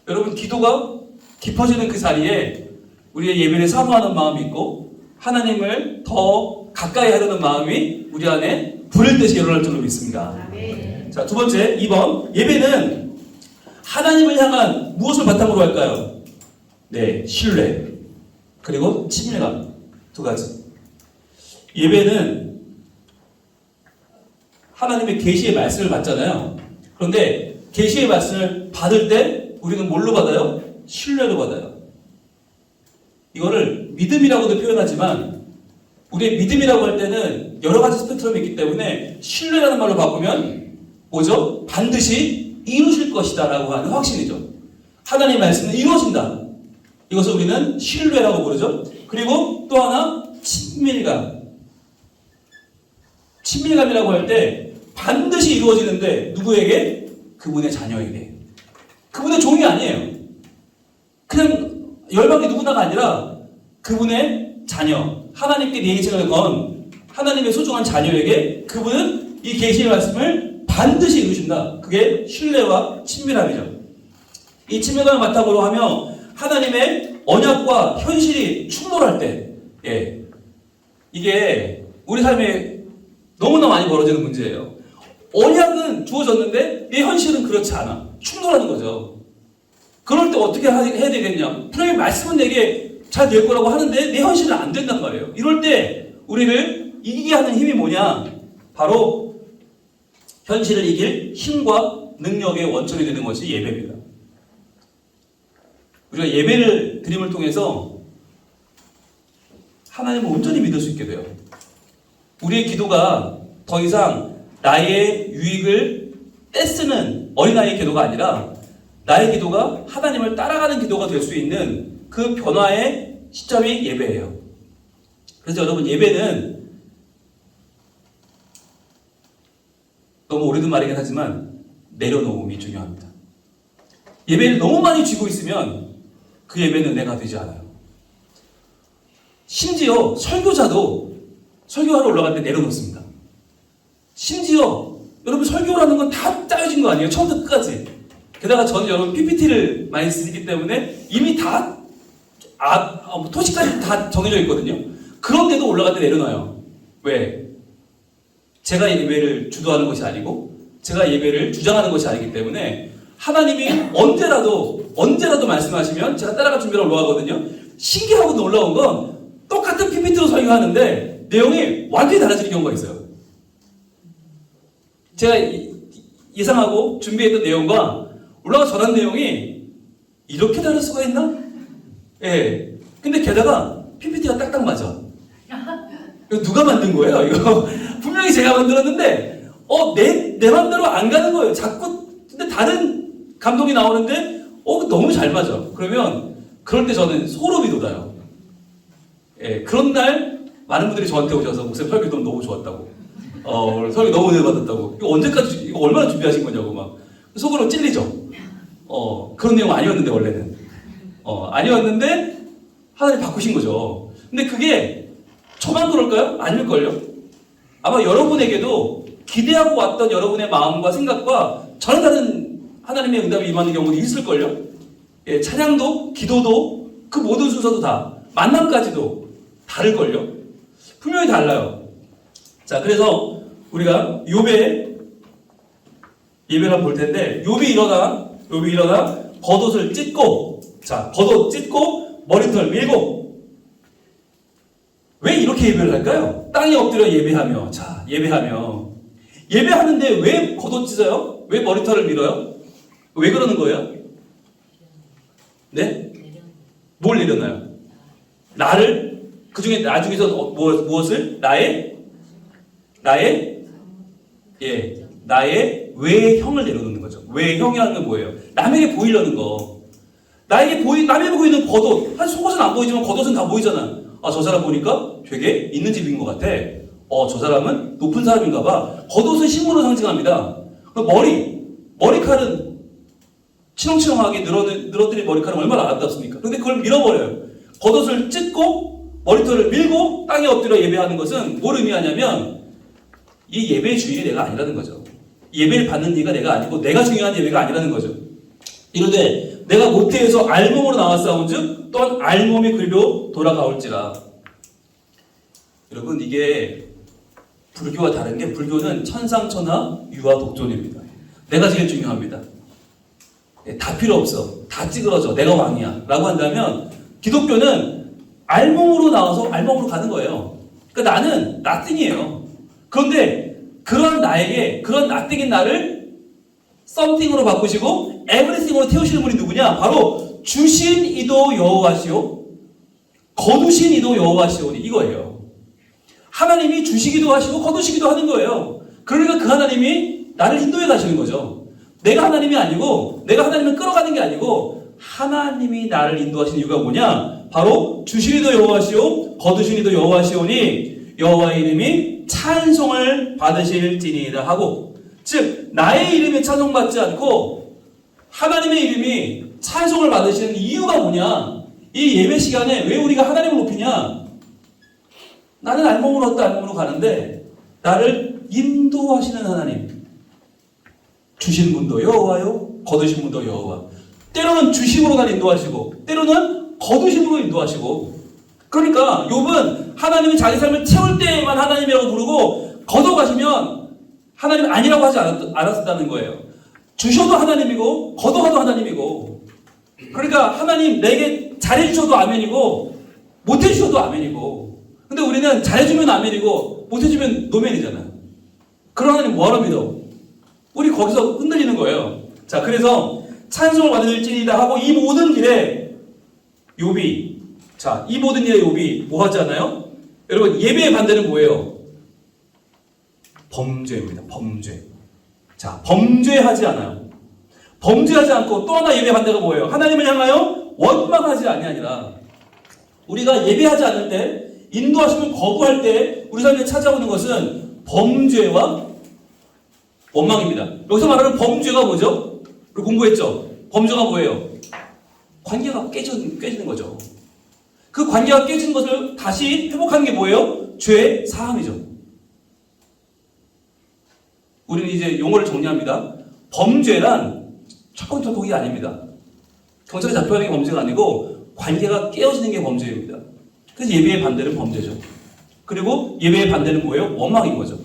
여러분, 기도가 깊어지는 그 자리에 우리의 예배를 사모하는 마음이 있고 하나님을 더 가까이 하려는 마음이 우리 안에 불을 듯이 일어날 줄로 믿습니다. 자, 두 번째, 2번. 예배는 하나님을 향한 무엇을 바탕으로 할까요? 네, 신뢰. 그리고 친밀감. 두 가지. 예배는 하나님의 계시의 말씀을 받잖아요. 그런데 계시의 말씀을 받을 때 우리는 뭘로 받아요? 신뢰로 받아요. 이거를 믿음이라고도 표현하지만 우리의 믿음이라고 할 때는 여러 가지 스펙트럼이 있기 때문에 신뢰라는 말로 바꾸면 뭐죠? 반드시 이루실 것이다 라고 하는 확신이죠. 하나님의 말씀은 이루어진다. 이것을 우리는 신뢰라고 부르죠. 그리고 또 하나 친밀감. 친밀감이라고 할 때 반드시 이루어지는데 누구에게? 그분의 자녀에게. 그분의 종이 아니에요. 그냥 열방의 누구나가 아니라 그분의 자녀, 하나님께 예의를 건 하나님의 소중한 자녀에게 그분은 이 계시의 말씀을 반드시 이루신다. 그게 신뢰와 친밀함이죠. 이 친밀감을 바탕으로 하며 하나님의 언약과 현실이 충돌할 때, 이게 우리 삶에 너무나 많이 벌어지는 문제예요. 언약은 주어졌는데 내 현실은 그렇지 않아. 충돌하는 거죠. 그럴 때 어떻게 해야 되겠냐? 하나님의 말씀은 내게 잘 될 거라고 하는데 내 현실은 안 된단 말이에요. 이럴 때 우리를 이기게 하는 힘이 뭐냐? 바로 현실을 이길 힘과 능력의 원천이 되는 것이 예배입니다. 우리가 예배를 드림을 통해서 하나님을 온전히 믿을 수 있게 돼요. 우리의 기도가 더 이상 나의 유익을 떼쓰는 어린아이의 기도가 아니라 나의 기도가 하나님을 따라가는 기도가 될 수 있는 그 변화의 시점이 예배예요. 그래서 여러분, 예배는 너무 오래된 말이긴 하지만 내려놓음이 중요합니다. 예배를 너무 많이 쥐고 있으면 그 예배는 은혜가 되지 않아요. 심지어 설교자도 설교하러 올라갈 때 내려놓습니다. 심지어 여러분, 설교라는 건 다 짜여진 거 아니에요? 처음부터 끝까지. 게다가 저는 여러분 PPT를 많이 쓰기 때문에 이미 다 토시까지 다 정해져 있거든요. 그런데도 올라갈 때 내려놔요. 왜? 제가 예배를 주도하는 것이 아니고 제가 예배를 주장하는 것이 아니기 때문에 하나님이 언제라도 말씀하시면 제가 따라갈 준비로 올라가거든요. 신기하고도 올라온 건 똑같은 PPT로 설교하는데 내용이 완전히 달라지는 경우가 있어요. 제가 예상하고 준비했던 내용과 올라가 전한 내용이 이렇게 다를 수가 있나? 예. 근데 게다가 PPT가 딱딱 맞아. 이거 누가 만든 거예요? 이거 분명히 제가 만들었는데 내 맘대로 안 가는 거예요. 자꾸 근데 다른 감독이 나오는데 너무 잘 맞아. 그러면 그럴 때 저는 소름이 돋아요. 예. 그런 날 많은 분들이 저한테 오셔서 목사님 설교 너무 좋았다고. 설교 너무 은혜 받았다고. 이거 언제까지 이거 얼마나 준비하신 거냐고 막 속으로 찔리죠. 그런 내용 아니었는데 원래는. 아니었는데 하나님 바꾸신 거죠. 근데 그게 저만 그럴까요? 아닐걸요? 아마 여러분에게도 기대하고 왔던 여러분의 마음과 생각과 전혀 다른 하나님의 응답이 임하는 경우도 있을걸요? 예, 찬양도, 기도도, 그 모든 순서도 다, 만남까지도 다를걸요? 분명히 달라요. 자, 그래서 우리가 욥의 예배를 한번 볼 텐데, 욥이 일어나 겉옷을 찢고, 자, 겉옷 찢고, 머리털 밀고, 왜 이렇게 예배를 할까요? 땅에 엎드려 예배하며, 자, 예배하는데 왜 겉옷 찢어요? 왜 머리털을 밀어요? 왜 그러는 거예요? 네? 뭘 내려놔요? 나를? 그 중에 나 중에서 무엇을? 나의 외형을 내려놓는 거죠. 외형이라는 건 뭐예요? 남에게 보이려는 거. 남에게 보이는 겉옷. 사실 속옷은 안 보이지만 겉옷은 다 보이잖아. 저 사람 보니까 되게 있는 집인 것 같아. 저 사람은 높은 사람인가 봐. 겉옷은 신분을 상징합니다. 머리칼은 치렁치렁하게 늘어뜨린 머리칼은 얼마나 아름답습니까? 그런데 그걸 밀어버려요. 겉옷을 찢고 머리털을 밀고 땅에 엎드려 예배하는 것은 뭘 의미하냐면 이 예배의 주인이 내가 아니라는 거죠. 예배를 받는 이가 내가 아니고 내가 중요한 예배가 아니라는 거죠. 이런데 내가 모태에서 알몸으로 나왔사온즉 또한 알몸이 그리로 돌아가올지라. 여러분 이게 불교와 다른 게 불교는 천상천하 유아 독존입니다. 내가 제일 중요합니다. 다 필요 없어. 다 찌그러져. 내가 왕이야. 라고 한다면 기독교는 알몸으로 나와서 알몸으로 가는 거예요. 그러니까 나는 nothing이에요. 그런데 그런 nothing인 나를 something으로 바꾸시고 everything으로 태우시는 분이 누구냐? 바로 주신 이도 여호와시오 거두신 이도 여호와시오니 이거예요. 하나님이 주시기도 하시고 거두시기도 하는 거예요. 그러니까 그 하나님이 나를 인도해 가시는 거죠. 내가 하나님이 아니고 내가 하나님을 끌어가는 게 아니고 하나님이 나를 인도하시는 이유가 뭐냐? 바로 주신 이도 여호와시오 거두신 이도 여호와시오니 여호와의 이름이 찬송을 받으실지니이다 하고, 즉 나의 이름이 찬송받지 않고 하나님의 이름이 찬송을 받으시는 이유가 뭐냐? 이 예배 시간에 왜 우리가 하나님을 높이냐? 나는 알몸으로 가는데 나를 인도하시는 하나님, 주신 분도 여호와요 거두신 분도 여호와. 때로는 주심으로 날 인도하시고 때로는 거두심으로 인도하시고. 그러니까 욥은 하나님이 자기 삶을 채울 때만 하나님이라고 부르고 걷어가시면 하나님 아니라고 하지 않았다는 거예요. 주셔도 하나님이고 걷어가도 하나님이고. 그러니까 하나님 내게 잘해주셔도 아멘이고 못해주셔도 아멘이고. 근데 우리는 잘해주면 아멘이고 못해주면 노멘이잖아. 그런 하나님 뭐하러 믿어? 우리 거기서 흔들리는 거예요. 자, 그래서 찬송을 받을지니이다 하고 이 모든 길에 욥이, 자, 이 모든 일에 욥이 뭐 하지 않아요? 여러분, 예배의 반대는 뭐예요? 범죄입니다. 범죄. 자, 범죄하지 않아요. 범죄하지 않고 또 하나 예배의 반대가 뭐예요? 하나님을 향하여 원망하지 아니하니라. 우리가 예배하지 않을 때, 인도하심을 거부할 때 우리 삶에 찾아오는 것은 범죄와 원망입니다. 여기서 말하는 범죄가 뭐죠? 우리 공부했죠? 범죄가 뭐예요? 관계가 깨지는 거죠. 그 관계가 깨진 것을 다시 회복하는 게 뭐예요? 죄 사함이죠. 우리는 이제 용어를 정리합니다. 범죄란 철컹철컹이 아닙니다. 경찰에 잡혀가는 게 범죄가 아니고 관계가 깨어지는 게 범죄입니다. 그래서 예배의 반대는 범죄죠. 그리고 예배의 반대는 뭐예요? 원망인 거죠.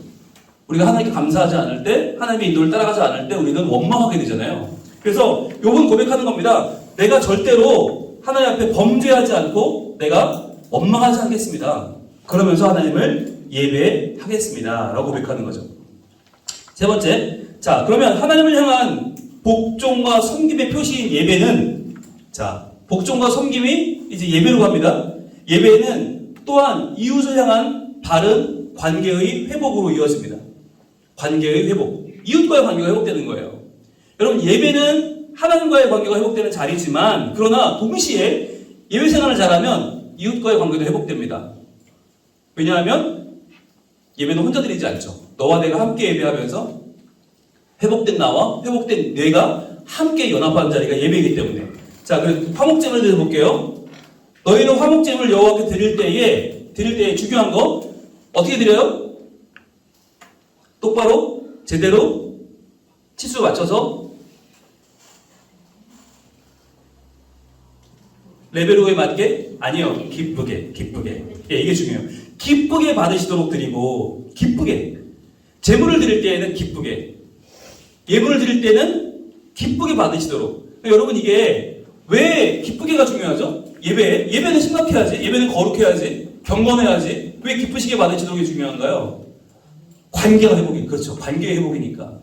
우리가 하나님께 감사하지 않을 때, 하나님의 인도를 따라가지 않을 때 우리는 원망하게 되잖아요. 그래서 욥은 고백하는 겁니다. 내가 절대로 하나님 앞에 범죄하지 않고 내가 원망하지 않겠습니다. 그러면서 하나님을 예배하겠습니다. 라고 고백하는 거죠. 세 번째, 자, 그러면 하나님을 향한 복종과 섬김의 표시인 예배는, 자, 복종과 섬김이 이제 예배로 갑니다. 예배는 또한 이웃을 향한 바른 관계의 회복으로 이어집니다. 관계의 회복. 이웃과의 관계가 회복되는 거예요. 여러분, 예배는 하나님과의 관계가 회복되는 자리지만, 그러나 동시에 예배 생활을 잘하면 이웃과의 관계도 회복됩니다. 왜냐하면 예배는 혼자 드리지 않죠. 너와 내가 함께 예배하면서 회복된 나와 회복된 뇌가 함께 연합하는 자리가 예배이기 때문에. 자, 그래서 화목제물을 드려 볼게요. 너희는 화목제물을 여호와께 드릴 때에 중요한 거 어떻게 드려요? 똑바로, 제대로, 치수 맞춰서, 레벨로에 맞게? 아니요. 기쁘게. 예, 이게 중요해요. 기쁘게 받으시도록 드리고, 기쁘게. 제물을 드릴 때에는 기쁘게. 예물을 드릴 때는 기쁘게 받으시도록. 여러분, 이게 왜 기쁘게가 중요하죠? 예배는 심각해야지. 예배는 거룩해야지. 경건해야지. 왜 기쁘시게 받으시도록이 중요한가요? 관계가 회복이, 그렇죠. 관계의 회복이니까.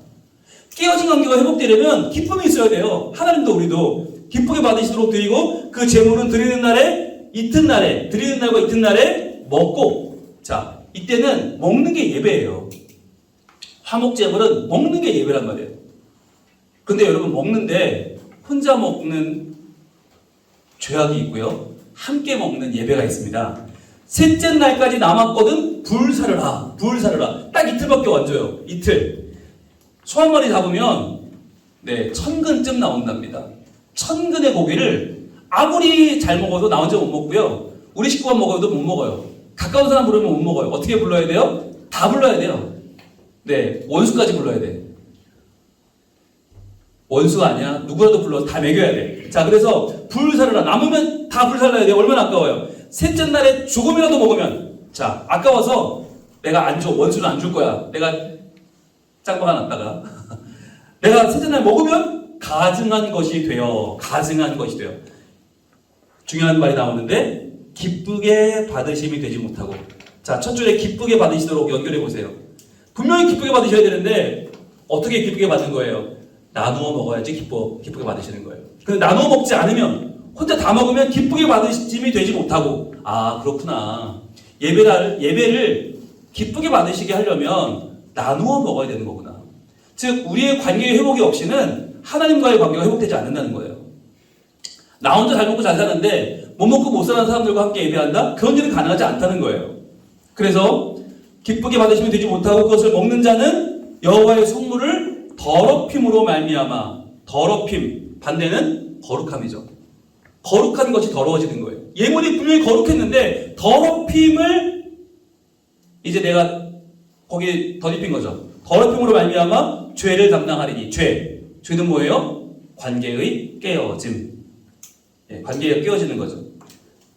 깨어진 관계가 회복되려면 기쁨이 있어야 돼요. 하나님도 우리도 기쁘게 받으시도록 드리고, 그 제물은 드리는 날과 이튿날에 먹고, 자, 이때는 먹는 게 예배예요. 화목제물은 먹는 게 예배란 말이에요. 근데 여러분, 먹는데 혼자 먹는 죄악이 있고요, 함께 먹는 예배가 있습니다. 셋째 날까지 남았거든. 불 사르라. 딱 이틀밖에 안 줘요. 이틀. 소 한 마리 잡으면 1000근쯤 나온답니다. 1000근의 고기를 아무리 잘 먹어도 나 혼자 못 먹고요, 우리 식구가 먹어도 못 먹어요. 가까운 사람 부르면 못 먹어요. 어떻게 불러야 돼요? 다 불러야 돼요. 네, 원수까지 불러야 돼. 원수가 아니야. 누구라도 불러서 다 먹여야 돼. 자, 그래서 불 사르라. 남으면 다 불 살라야 돼. 얼마나 아까워요. 셋째 날에 조금이라도 먹으면, 자, 아까워서 내가 안 줘. 원수는 안 줄 거야. 내가 짱박아 놨다가 내가 셋째 날 먹으면 가증한 것이 돼요. 중요한 말이 나오는데, 기쁘게 받으심이 되지 못하고. 자, 첫 줄에 기쁘게 받으시도록 연결해 보세요. 분명히 기쁘게 받으셔야 되는데 어떻게 기쁘게 받는 거예요? 나누어 먹어야지 기쁘게 받으시는 거예요. 근데 나누어 먹지 않으면, 혼자 다 먹으면 기쁘게 받으심이 되지 못하고, 아, 그렇구나. 예배를 기쁘게 받으시게 하려면 나누어 먹어야 되는 거구나. 즉, 우리의 관계의 회복이 없이는 하나님과의 관계가 회복되지 않는다는 거예요. 나 혼자 잘 먹고 잘 사는데 못 먹고 못 사는 사람들과 함께 예배한다? 그런 일은 가능하지 않다는 거예요. 그래서 기쁘게 받으시면 되지 못하고, 그것을 먹는 자는 여호와의 성물을 더럽힘으로 말미암아. 더럽힘, 반대는 거룩함이죠. 거룩한 것이 더러워지는 거예요. 예물이 분명히 거룩했는데 더럽힘을 이제 내가 거기에 덧입힌 거죠. 더럽힘으로 말미암아 죄를 담당하리니. 죄는 뭐예요? 관계의 깨어짐. 관계가 깨어지는 거죠.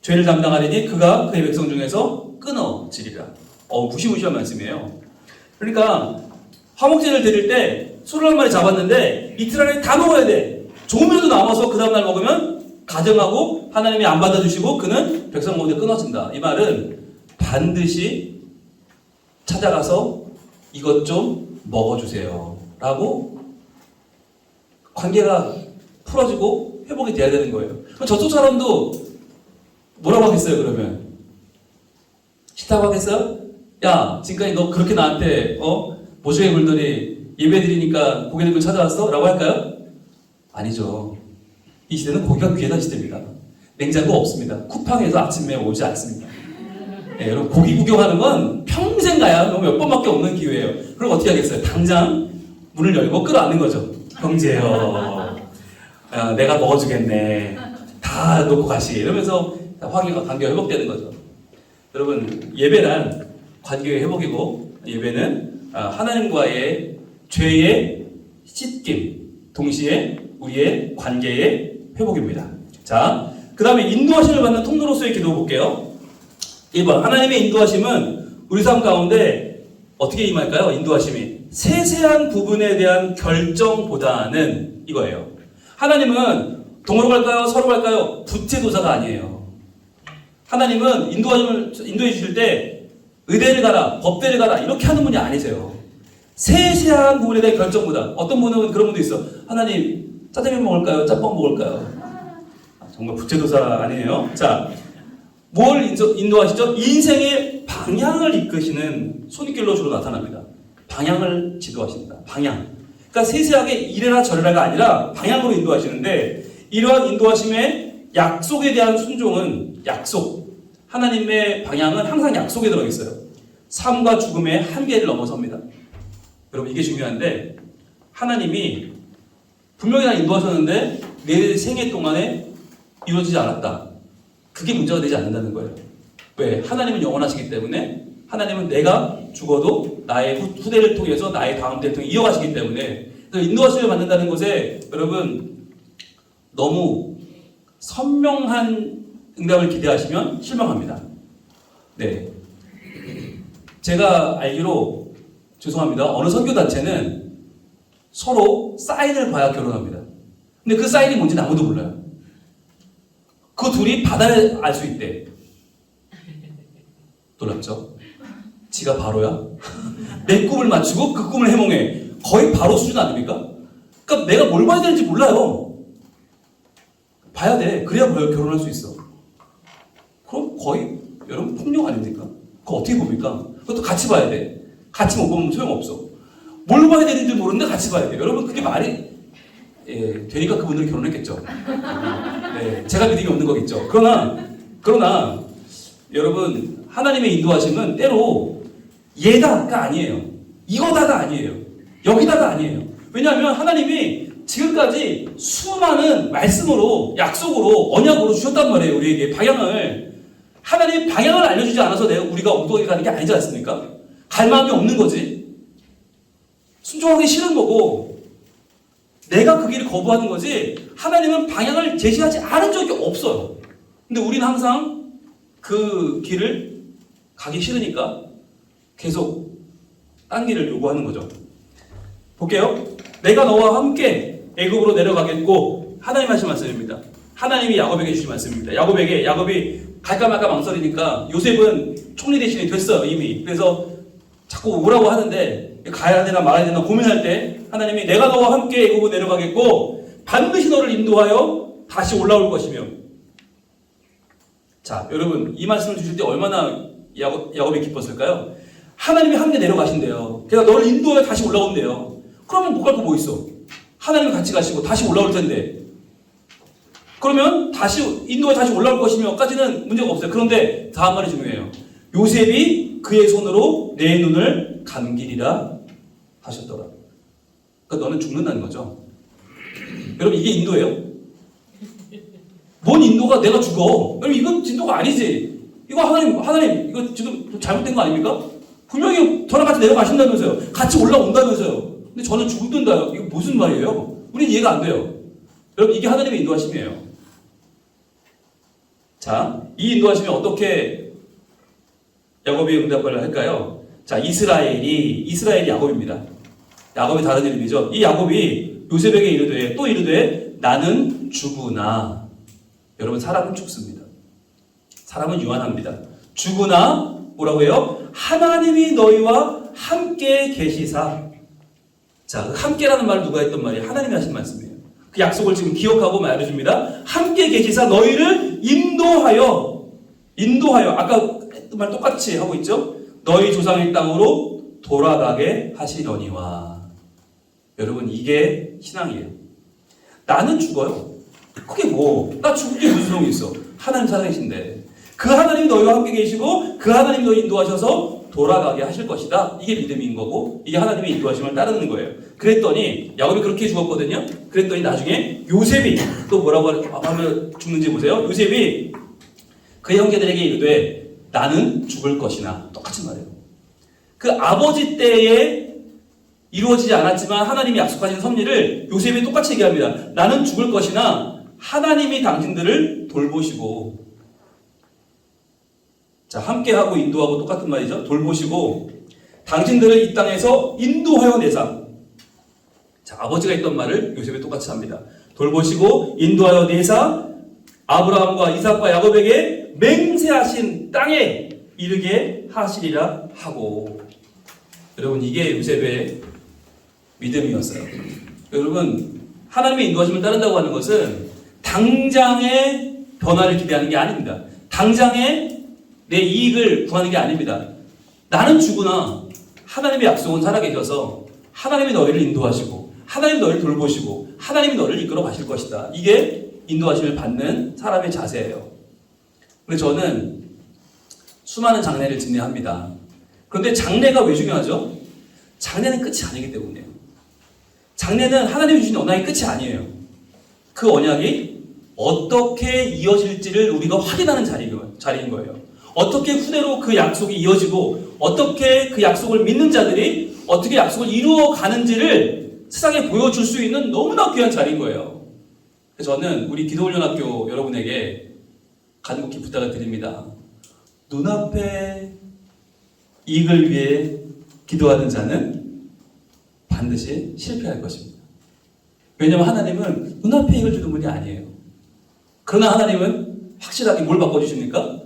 죄를 담당하리니 그가 그의 백성 중에서 끊어지리라. 무시무시한 말씀이에요. 그러니까 화목제를 드릴 때 소를 한 마리 잡았는데 이틀 안에 다 먹어야 돼. 조금이라도 남아서 그 다음날 먹으면 가증하고 하나님이 안 받아주시고 그는 백성 가운데 끊어진다. 이 말은 반드시 찾아가서 이것 좀 먹어주세요 라고 관계가 풀어지고 회복이 돼야 되는 거예요. 그럼 저쪽 사람도 뭐라고 하겠어요? 그러면 싫다고 하겠어요? 야, 지금까지 너 그렇게 나한테 모종의 물들이 예배드리니까 고기 들고 찾아왔어? 라고 할까요? 아니죠. 이 시대는 고기가 귀하다는 시대입니다. 냉장고 없습니다. 쿠팡에서 아침에 오지 않습니다. 여러분, 고기 구경하는 건 평생 가야 몇 번밖에 없는 기회예요. 그럼 어떻게 하겠어요? 당장 문을 열고 끌어안는 거죠. 형제요, 내가 먹어주겠네. 다 놓고 가시. 이러면서 관계가 회복되는 거죠. 여러분, 예배란 관계의 회복이고, 예배는 하나님과의 죄의 씻김, 동시에 우리의 관계의 회복입니다. 자, 그 다음에 인도하심을 받는 통로로서의 기도 볼게요. 1번, 하나님의 인도하심은 우리 삶 가운데 어떻게 임할까요? 인도하심이 세세한 부분에 대한 결정보다는 이거예요. 하나님은 동으로 갈까요? 서로 갈까요? 부채도사가 아니에요. 하나님은 인도해 주실 때 의대를 가라, 법대를 가라 이렇게 하는 분이 아니세요. 세세한 부분에 대한 결정보다. 어떤 분은 그런 분도 있어. 하나님, 짜장면 먹을까요? 짬뽕 먹을까요? 정말 부채도사 아니에요? 자, 뭘 인도하시죠? 인생의 방향을 이끄시는 손길로 주로 나타납니다. 방향을 지도하십니다. 방향. 그러니까 세세하게 이래라 저래라가 아니라 방향으로 인도하시는데, 이러한 인도하심의 약속에 대한 순종은 약속. 하나님의 방향은 항상 약속에 들어있어요. 삶과 죽음의 한계를 넘어섭니다. 여러분, 이게 중요한데, 하나님이 분명히 나 인도하셨는데 내 생애 동안에 이루어지지 않았다. 그게 문제가 되지 않는다는 거예요. 왜? 하나님은 영원하시기 때문에, 하나님은 내가 죽어도 나의 후대를 통해서 나의 다음 대를 통해 이어가시기 때문에, 그래서 인도하심을 받는다는 것에 여러분 너무 선명한 응답을 기대하시면 실망합니다. 네, 제가 알기로, 죄송합니다, 어느 선교단체는 서로 사인을 봐야 결혼합니다. 근데 그 사인이 뭔지는 아무도 몰라요. 그 둘이 받아야 알 수 있대. 놀랍죠? 지가 바로야? 내 꿈을 맞추고 그 꿈을 해몽해. 거의 바로 수준 아닙니까? 그러니까 내가 뭘 봐야 되는지 몰라요. 봐야 돼. 그래야 결혼할 수 있어. 그럼 거의 여러분 폭력 아닙니까? 그거 어떻게 봅니까? 그것도 같이 봐야 돼. 같이 못 보면 소용없어. 뭘 봐야 되는지 모르는데 같이 봐야 돼. 여러분, 그게 말이 되니까 그분들이 결혼했겠죠. 네, 제가 믿음이 없는 거겠죠. 그러나 여러분, 하나님의 인도하심은 때로 얘다가 아니에요. 이거다가 아니에요. 여기다가 아니에요. 왜냐하면 하나님이 지금까지 수많은 말씀으로, 약속으로, 언약으로 주셨단 말이에요. 우리에게 방향을. 하나님이 방향을 알려주지 않아서 우리가 엉뚱하게 가는 게 아니지 않습니까? 갈 마음이 없는 거지. 순종하기 싫은 거고, 내가 그 길을 거부하는 거지, 하나님은 방향을 제시하지 않은 적이 없어요. 근데 우리는 항상 그 길을 가기 싫으니까 계속 딴 길을 요구하는 거죠. 볼게요. 내가 너와 함께 애굽으로 내려가겠고, 하나님 하신 말씀입니다. 하나님이 야곱에게 주신 말씀입니다. 야곱이 갈까 말까 망설이니까, 요셉은 총리 대신이 됐어요, 이미. 그래서 자꾸 오라고 하는데 가야 되나 말아야 되나 고민할 때, 하나님이 내가 너와 함께 애굽으로 내려가겠고 반드시 너를 인도하여 다시 올라올 것이며. 자, 여러분, 이 말씀을 주실 때 얼마나 야곱이 기뻤을까요? 하나님이 함께 내려가신대요. 그래서 너를 인도하여 다시 올라온대요. 그러면 못 갈 거 뭐 있어? 하나님이 같이 가시고 다시 올라올 텐데. 그러면 다시 인도에 다시 올라올 것이며까지는 문제가 없어요. 그런데 다음 말이 중요해요. 요셉이 그의 손으로 내 눈을 감기리라 하셨더라. 그러니까 너는 죽는다는 거죠. 여러분, 이게 인도예요? 뭔 인도가 내가 죽어? 여러분, 이건 인도가 아니지. 이거 하나님 이거 지금 잘못된 거 아닙니까? 분명히 저랑 같이 내려가신다면서요. 같이 올라온다면서요. 근데 저는 죽는다요. 이거 무슨 말이에요? 우린 이해가 안 돼요. 여러분, 이게 하나님의 인도하심이에요. 자, 이 인도하심이 어떻게 야곱이 응답을 할까요? 자, 이스라엘이 야곱입니다. 야곱이 다른 이름이죠. 이 야곱이 요셉에게 이르되 나는 죽으나. 여러분, 사람은 죽습니다. 사람은 유한합니다. 죽으나 뭐라고 해요? 하나님이 너희와 함께 계시사. 자, 그 함께라는 말을 누가 했던 말이에요? 하나님이 하신 말씀이에요. 그 약속을 지금 기억하고 말해줍니다. 함께 계시사 너희를 인도하여. 아까 했던 말 똑같이 하고 있죠? 너희 조상의 땅으로 돌아가게 하시려니와. 여러분, 이게 신앙이에요. 나는 죽어요. 그게 뭐, 나 죽을 게 무슨 소용이 있어? 하나님 살아계신데. 그 하나님이 너희와 함께 계시고 그 하나님이 너희 인도하셔서 돌아가게 하실 것이다. 이게 믿음인 거고, 이게 하나님의 인도하심을 따르는 거예요. 그랬더니 야곱이 그렇게 죽었거든요. 그랬더니 나중에 요셉이 또 뭐라고 하면 죽는지 보세요. 요셉이 그의 형제들에게 이르되 나는 죽을 것이나. 똑같은 말이에요. 그 아버지 때에 이루어지지 않았지만 하나님이 약속하신 섭리를 요셉이 똑같이 얘기합니다. 나는 죽을 것이나 하나님이 당신들을 돌보시고. 자, 함께하고 인도하고 똑같은 말이죠. 돌보시고 당신들을 이 땅에서 인도하여 내사. 자, 아버지가 했던 말을 요셉이 똑같이 합니다. 돌보시고 인도하여 내사 아브라함과 이삭과 야곱에게 맹세하신 땅에 이르게 하시리라 하고. 여러분, 이게 요셉의 믿음이었어요. 여러분, 하나님의 인도하심을 따른다고 하는 것은 당장의 변화를 기대하는 게 아닙니다. 당장의 내 이익을 구하는 게 아닙니다. 나는 죽으나 하나님의 약속은 살아계셔서 하나님이 너희를 인도하시고 하나님이 너희를 돌보시고 하나님이 너를 이끌어 가실 것이다. 이게 인도하심을 받는 사람의 자세예요. 그래서 저는 수많은 장례를 진행합니다. 그런데 장례가 왜 중요하죠? 장례는 끝이 아니기 때문이에요. 장례는 하나님이 주신 언약이 끝이 아니에요. 그 언약이 어떻게 이어질지를 우리가 확인하는 자리인 거예요. 어떻게 후대로 그 약속이 이어지고 어떻게 그 약속을 믿는 자들이 어떻게 약속을 이루어 가는지를 세상에 보여줄 수 있는 너무나 귀한 자리인 거예요. 그래서 저는 우리 기도훈련학교 여러분에게 간곡히 부탁을 드립니다. 눈앞의 이익을 위해 기도하는 자는 반드시 실패할 것입니다. 왜냐하면 하나님은 눈앞의 이익을 주는 분이 아니에요. 그러나 하나님은 확실하게 뭘 바꿔주십니까?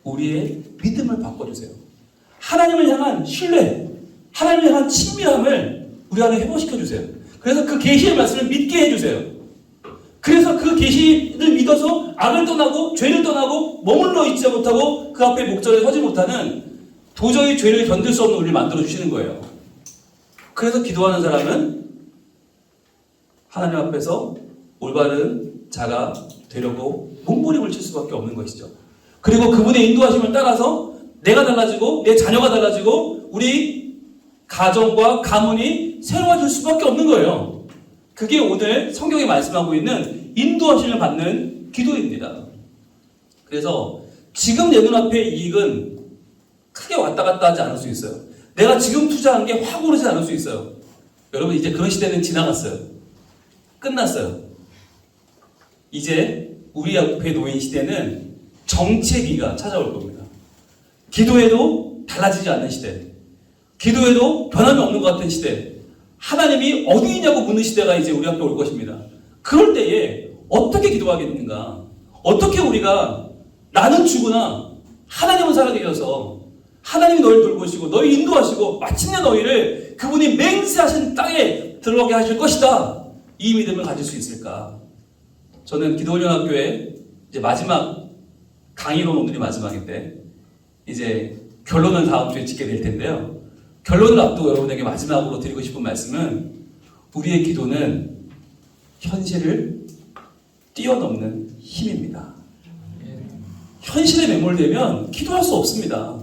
우리의 믿음을 바꿔주세요. 하나님을 향한 신뢰, 하나님을 향한 친밀함을 우리 안에 회복시켜주세요. 그래서 그 계시의 말씀을 믿게 해주세요. 그래서 그 계시를 믿어서 악을 떠나고 죄를 떠나고 머물러 있지 못하고 그 앞에 목전에 서지 못하는 도저히 죄를 견딜 수 없는 우리를 만들어주시는 거예요. 그래서 기도하는 사람은 하나님 앞에서 올바른 자가 되려고 몸부림을 칠 수밖에 없는 것이죠. 그리고 그분의 인도하심을 따라서 내가 달라지고 내 자녀가 달라지고 우리 가정과 가문이 새로워질 수밖에 없는 거예요. 그게 오늘 성경이 말씀하고 있는 인도하심을 받는 기도입니다. 그래서 지금 내 눈앞의 이익은 크게 왔다 갔다 하지 않을 수 있어요. 내가 지금 투자한 게 확 오르지 않을 수 있어요. 여러분 이제 그런 시대는 지나갔어요. 끝났어요. 이제 우리 앞에 놓인 시대는 정체기가 찾아올 겁니다. 기도해도 달라지지 않는 시대, 기도해도 변함이 없는 것 같은 시대, 하나님이 어디 있냐고 묻는 시대가 이제 우리 앞에 올 것입니다. 그럴 때에 어떻게 기도하겠는가? 어떻게 우리가 나는 죽으나 하나님은 살아계셔서 하나님이 너희를 돌보시고 너희 인도하시고 마침내 너희를 그분이 맹세하신 땅에 들어가게 하실 것이다. 이 믿음을 가질 수 있을까? 저는 기도훈련학교에 이제 마지막 강의론 오늘이 마지막인데 이제 결론을 다음 주에 짓게 될 텐데요. 결론을 앞두고 여러분에게 마지막으로 드리고 싶은 말씀은 우리의 기도는 현실을 뛰어넘는 힘입니다. 현실에 매몰되면 기도할 수 없습니다.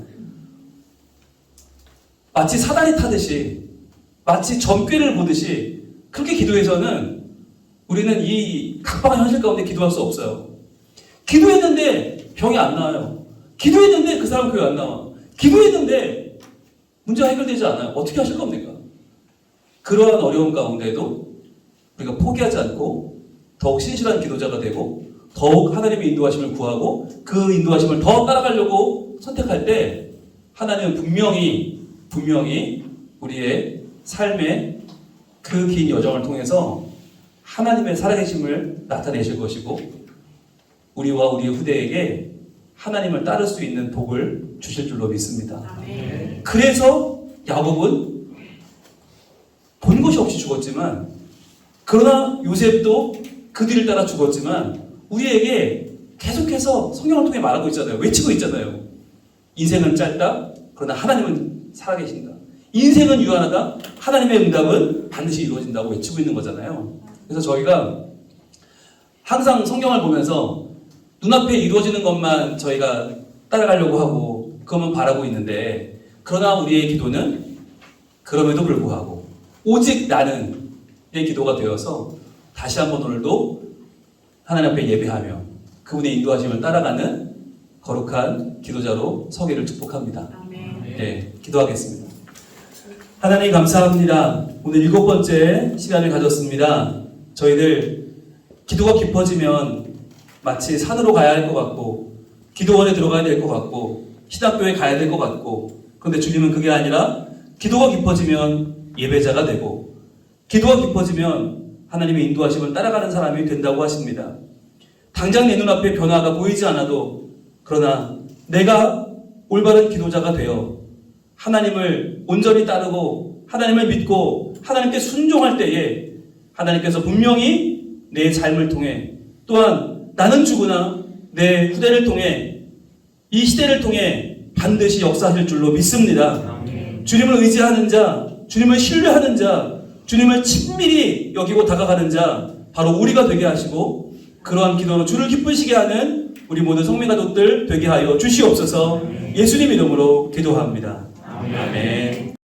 마치 사다리 타듯이 마치 점괘를 보듯이 그렇게 기도해서는 우리는 이 각박한 현실 가운데 기도할 수 없어요. 기도했는데 병이 안 나와요. 기도했는데 그 사람 교회 안 나와. 기도했는데 문제가 해결되지 않아요. 어떻게 하실 겁니까? 그러한 어려움 가운데도 우리가 포기하지 않고 더욱 신실한 기도자가 되고 더욱 하나님의 인도하심을 구하고 그 인도하심을 더 따라가려고 선택할 때 하나님은 분명히 우리의 삶의 그 긴 여정을 통해서 하나님의 살아계심을 나타내실 것이고 우리와 우리의 후대에게 하나님을 따를 수 있는 복을 주실 줄로 믿습니다. 아멘. 그래서 야곱은 본 것이 없이 죽었지만 그러나 요셉도 그 뒤를 따라 죽었지만 우리에게 계속해서 성경을 통해 말하고 있잖아요. 외치고 있잖아요. 인생은 짧다. 그러나 하나님은 살아계신다. 인생은 유한하다. 하나님의 응답은 반드시 이루어진다고 외치고 있는 거잖아요. 그래서 저희가 항상 성경을 보면서 눈앞에 이루어지는 것만 저희가 따라가려고 하고 그것만 바라고 있는데 그러나 우리의 기도는 그럼에도 불구하고 오직 나는의 기도가 되어서 다시 한번 오늘도 하나님 앞에 예배하며 그분의 인도하심을 따라가는 거룩한 기도자로 서기를 축복합니다. 네, 기도하겠습니다. 하나님 감사합니다. 오늘 7번째 시간을 가졌습니다. 저희들 기도가 깊어지면 마치 산으로 가야 할 것 같고 기도원에 들어가야 될 것 같고 신학교에 가야 될 것 같고 그런데 주님은 그게 아니라 기도가 깊어지면 예배자가 되고 기도가 깊어지면 하나님의 인도하심을 따라가는 사람이 된다고 하십니다. 당장 내 눈앞에 변화가 보이지 않아도 그러나 내가 올바른 기도자가 되어 하나님을 온전히 따르고 하나님을 믿고 하나님께 순종할 때에 하나님께서 분명히 내 삶을 통해 또한 나는 죽으나 내 후대를 통해 이 시대를 통해 반드시 역사하실 줄로 믿습니다. 주님을 의지하는 자, 주님을 신뢰하는 자, 주님을 친밀히 여기고 다가가는 자 바로 우리가 되게 하시고 그러한 기도로 주를 기쁘시게 하는 우리 모든 성민가족들 되게 하여 주시옵소서. 예수님 이름으로 기도합니다. 아멘.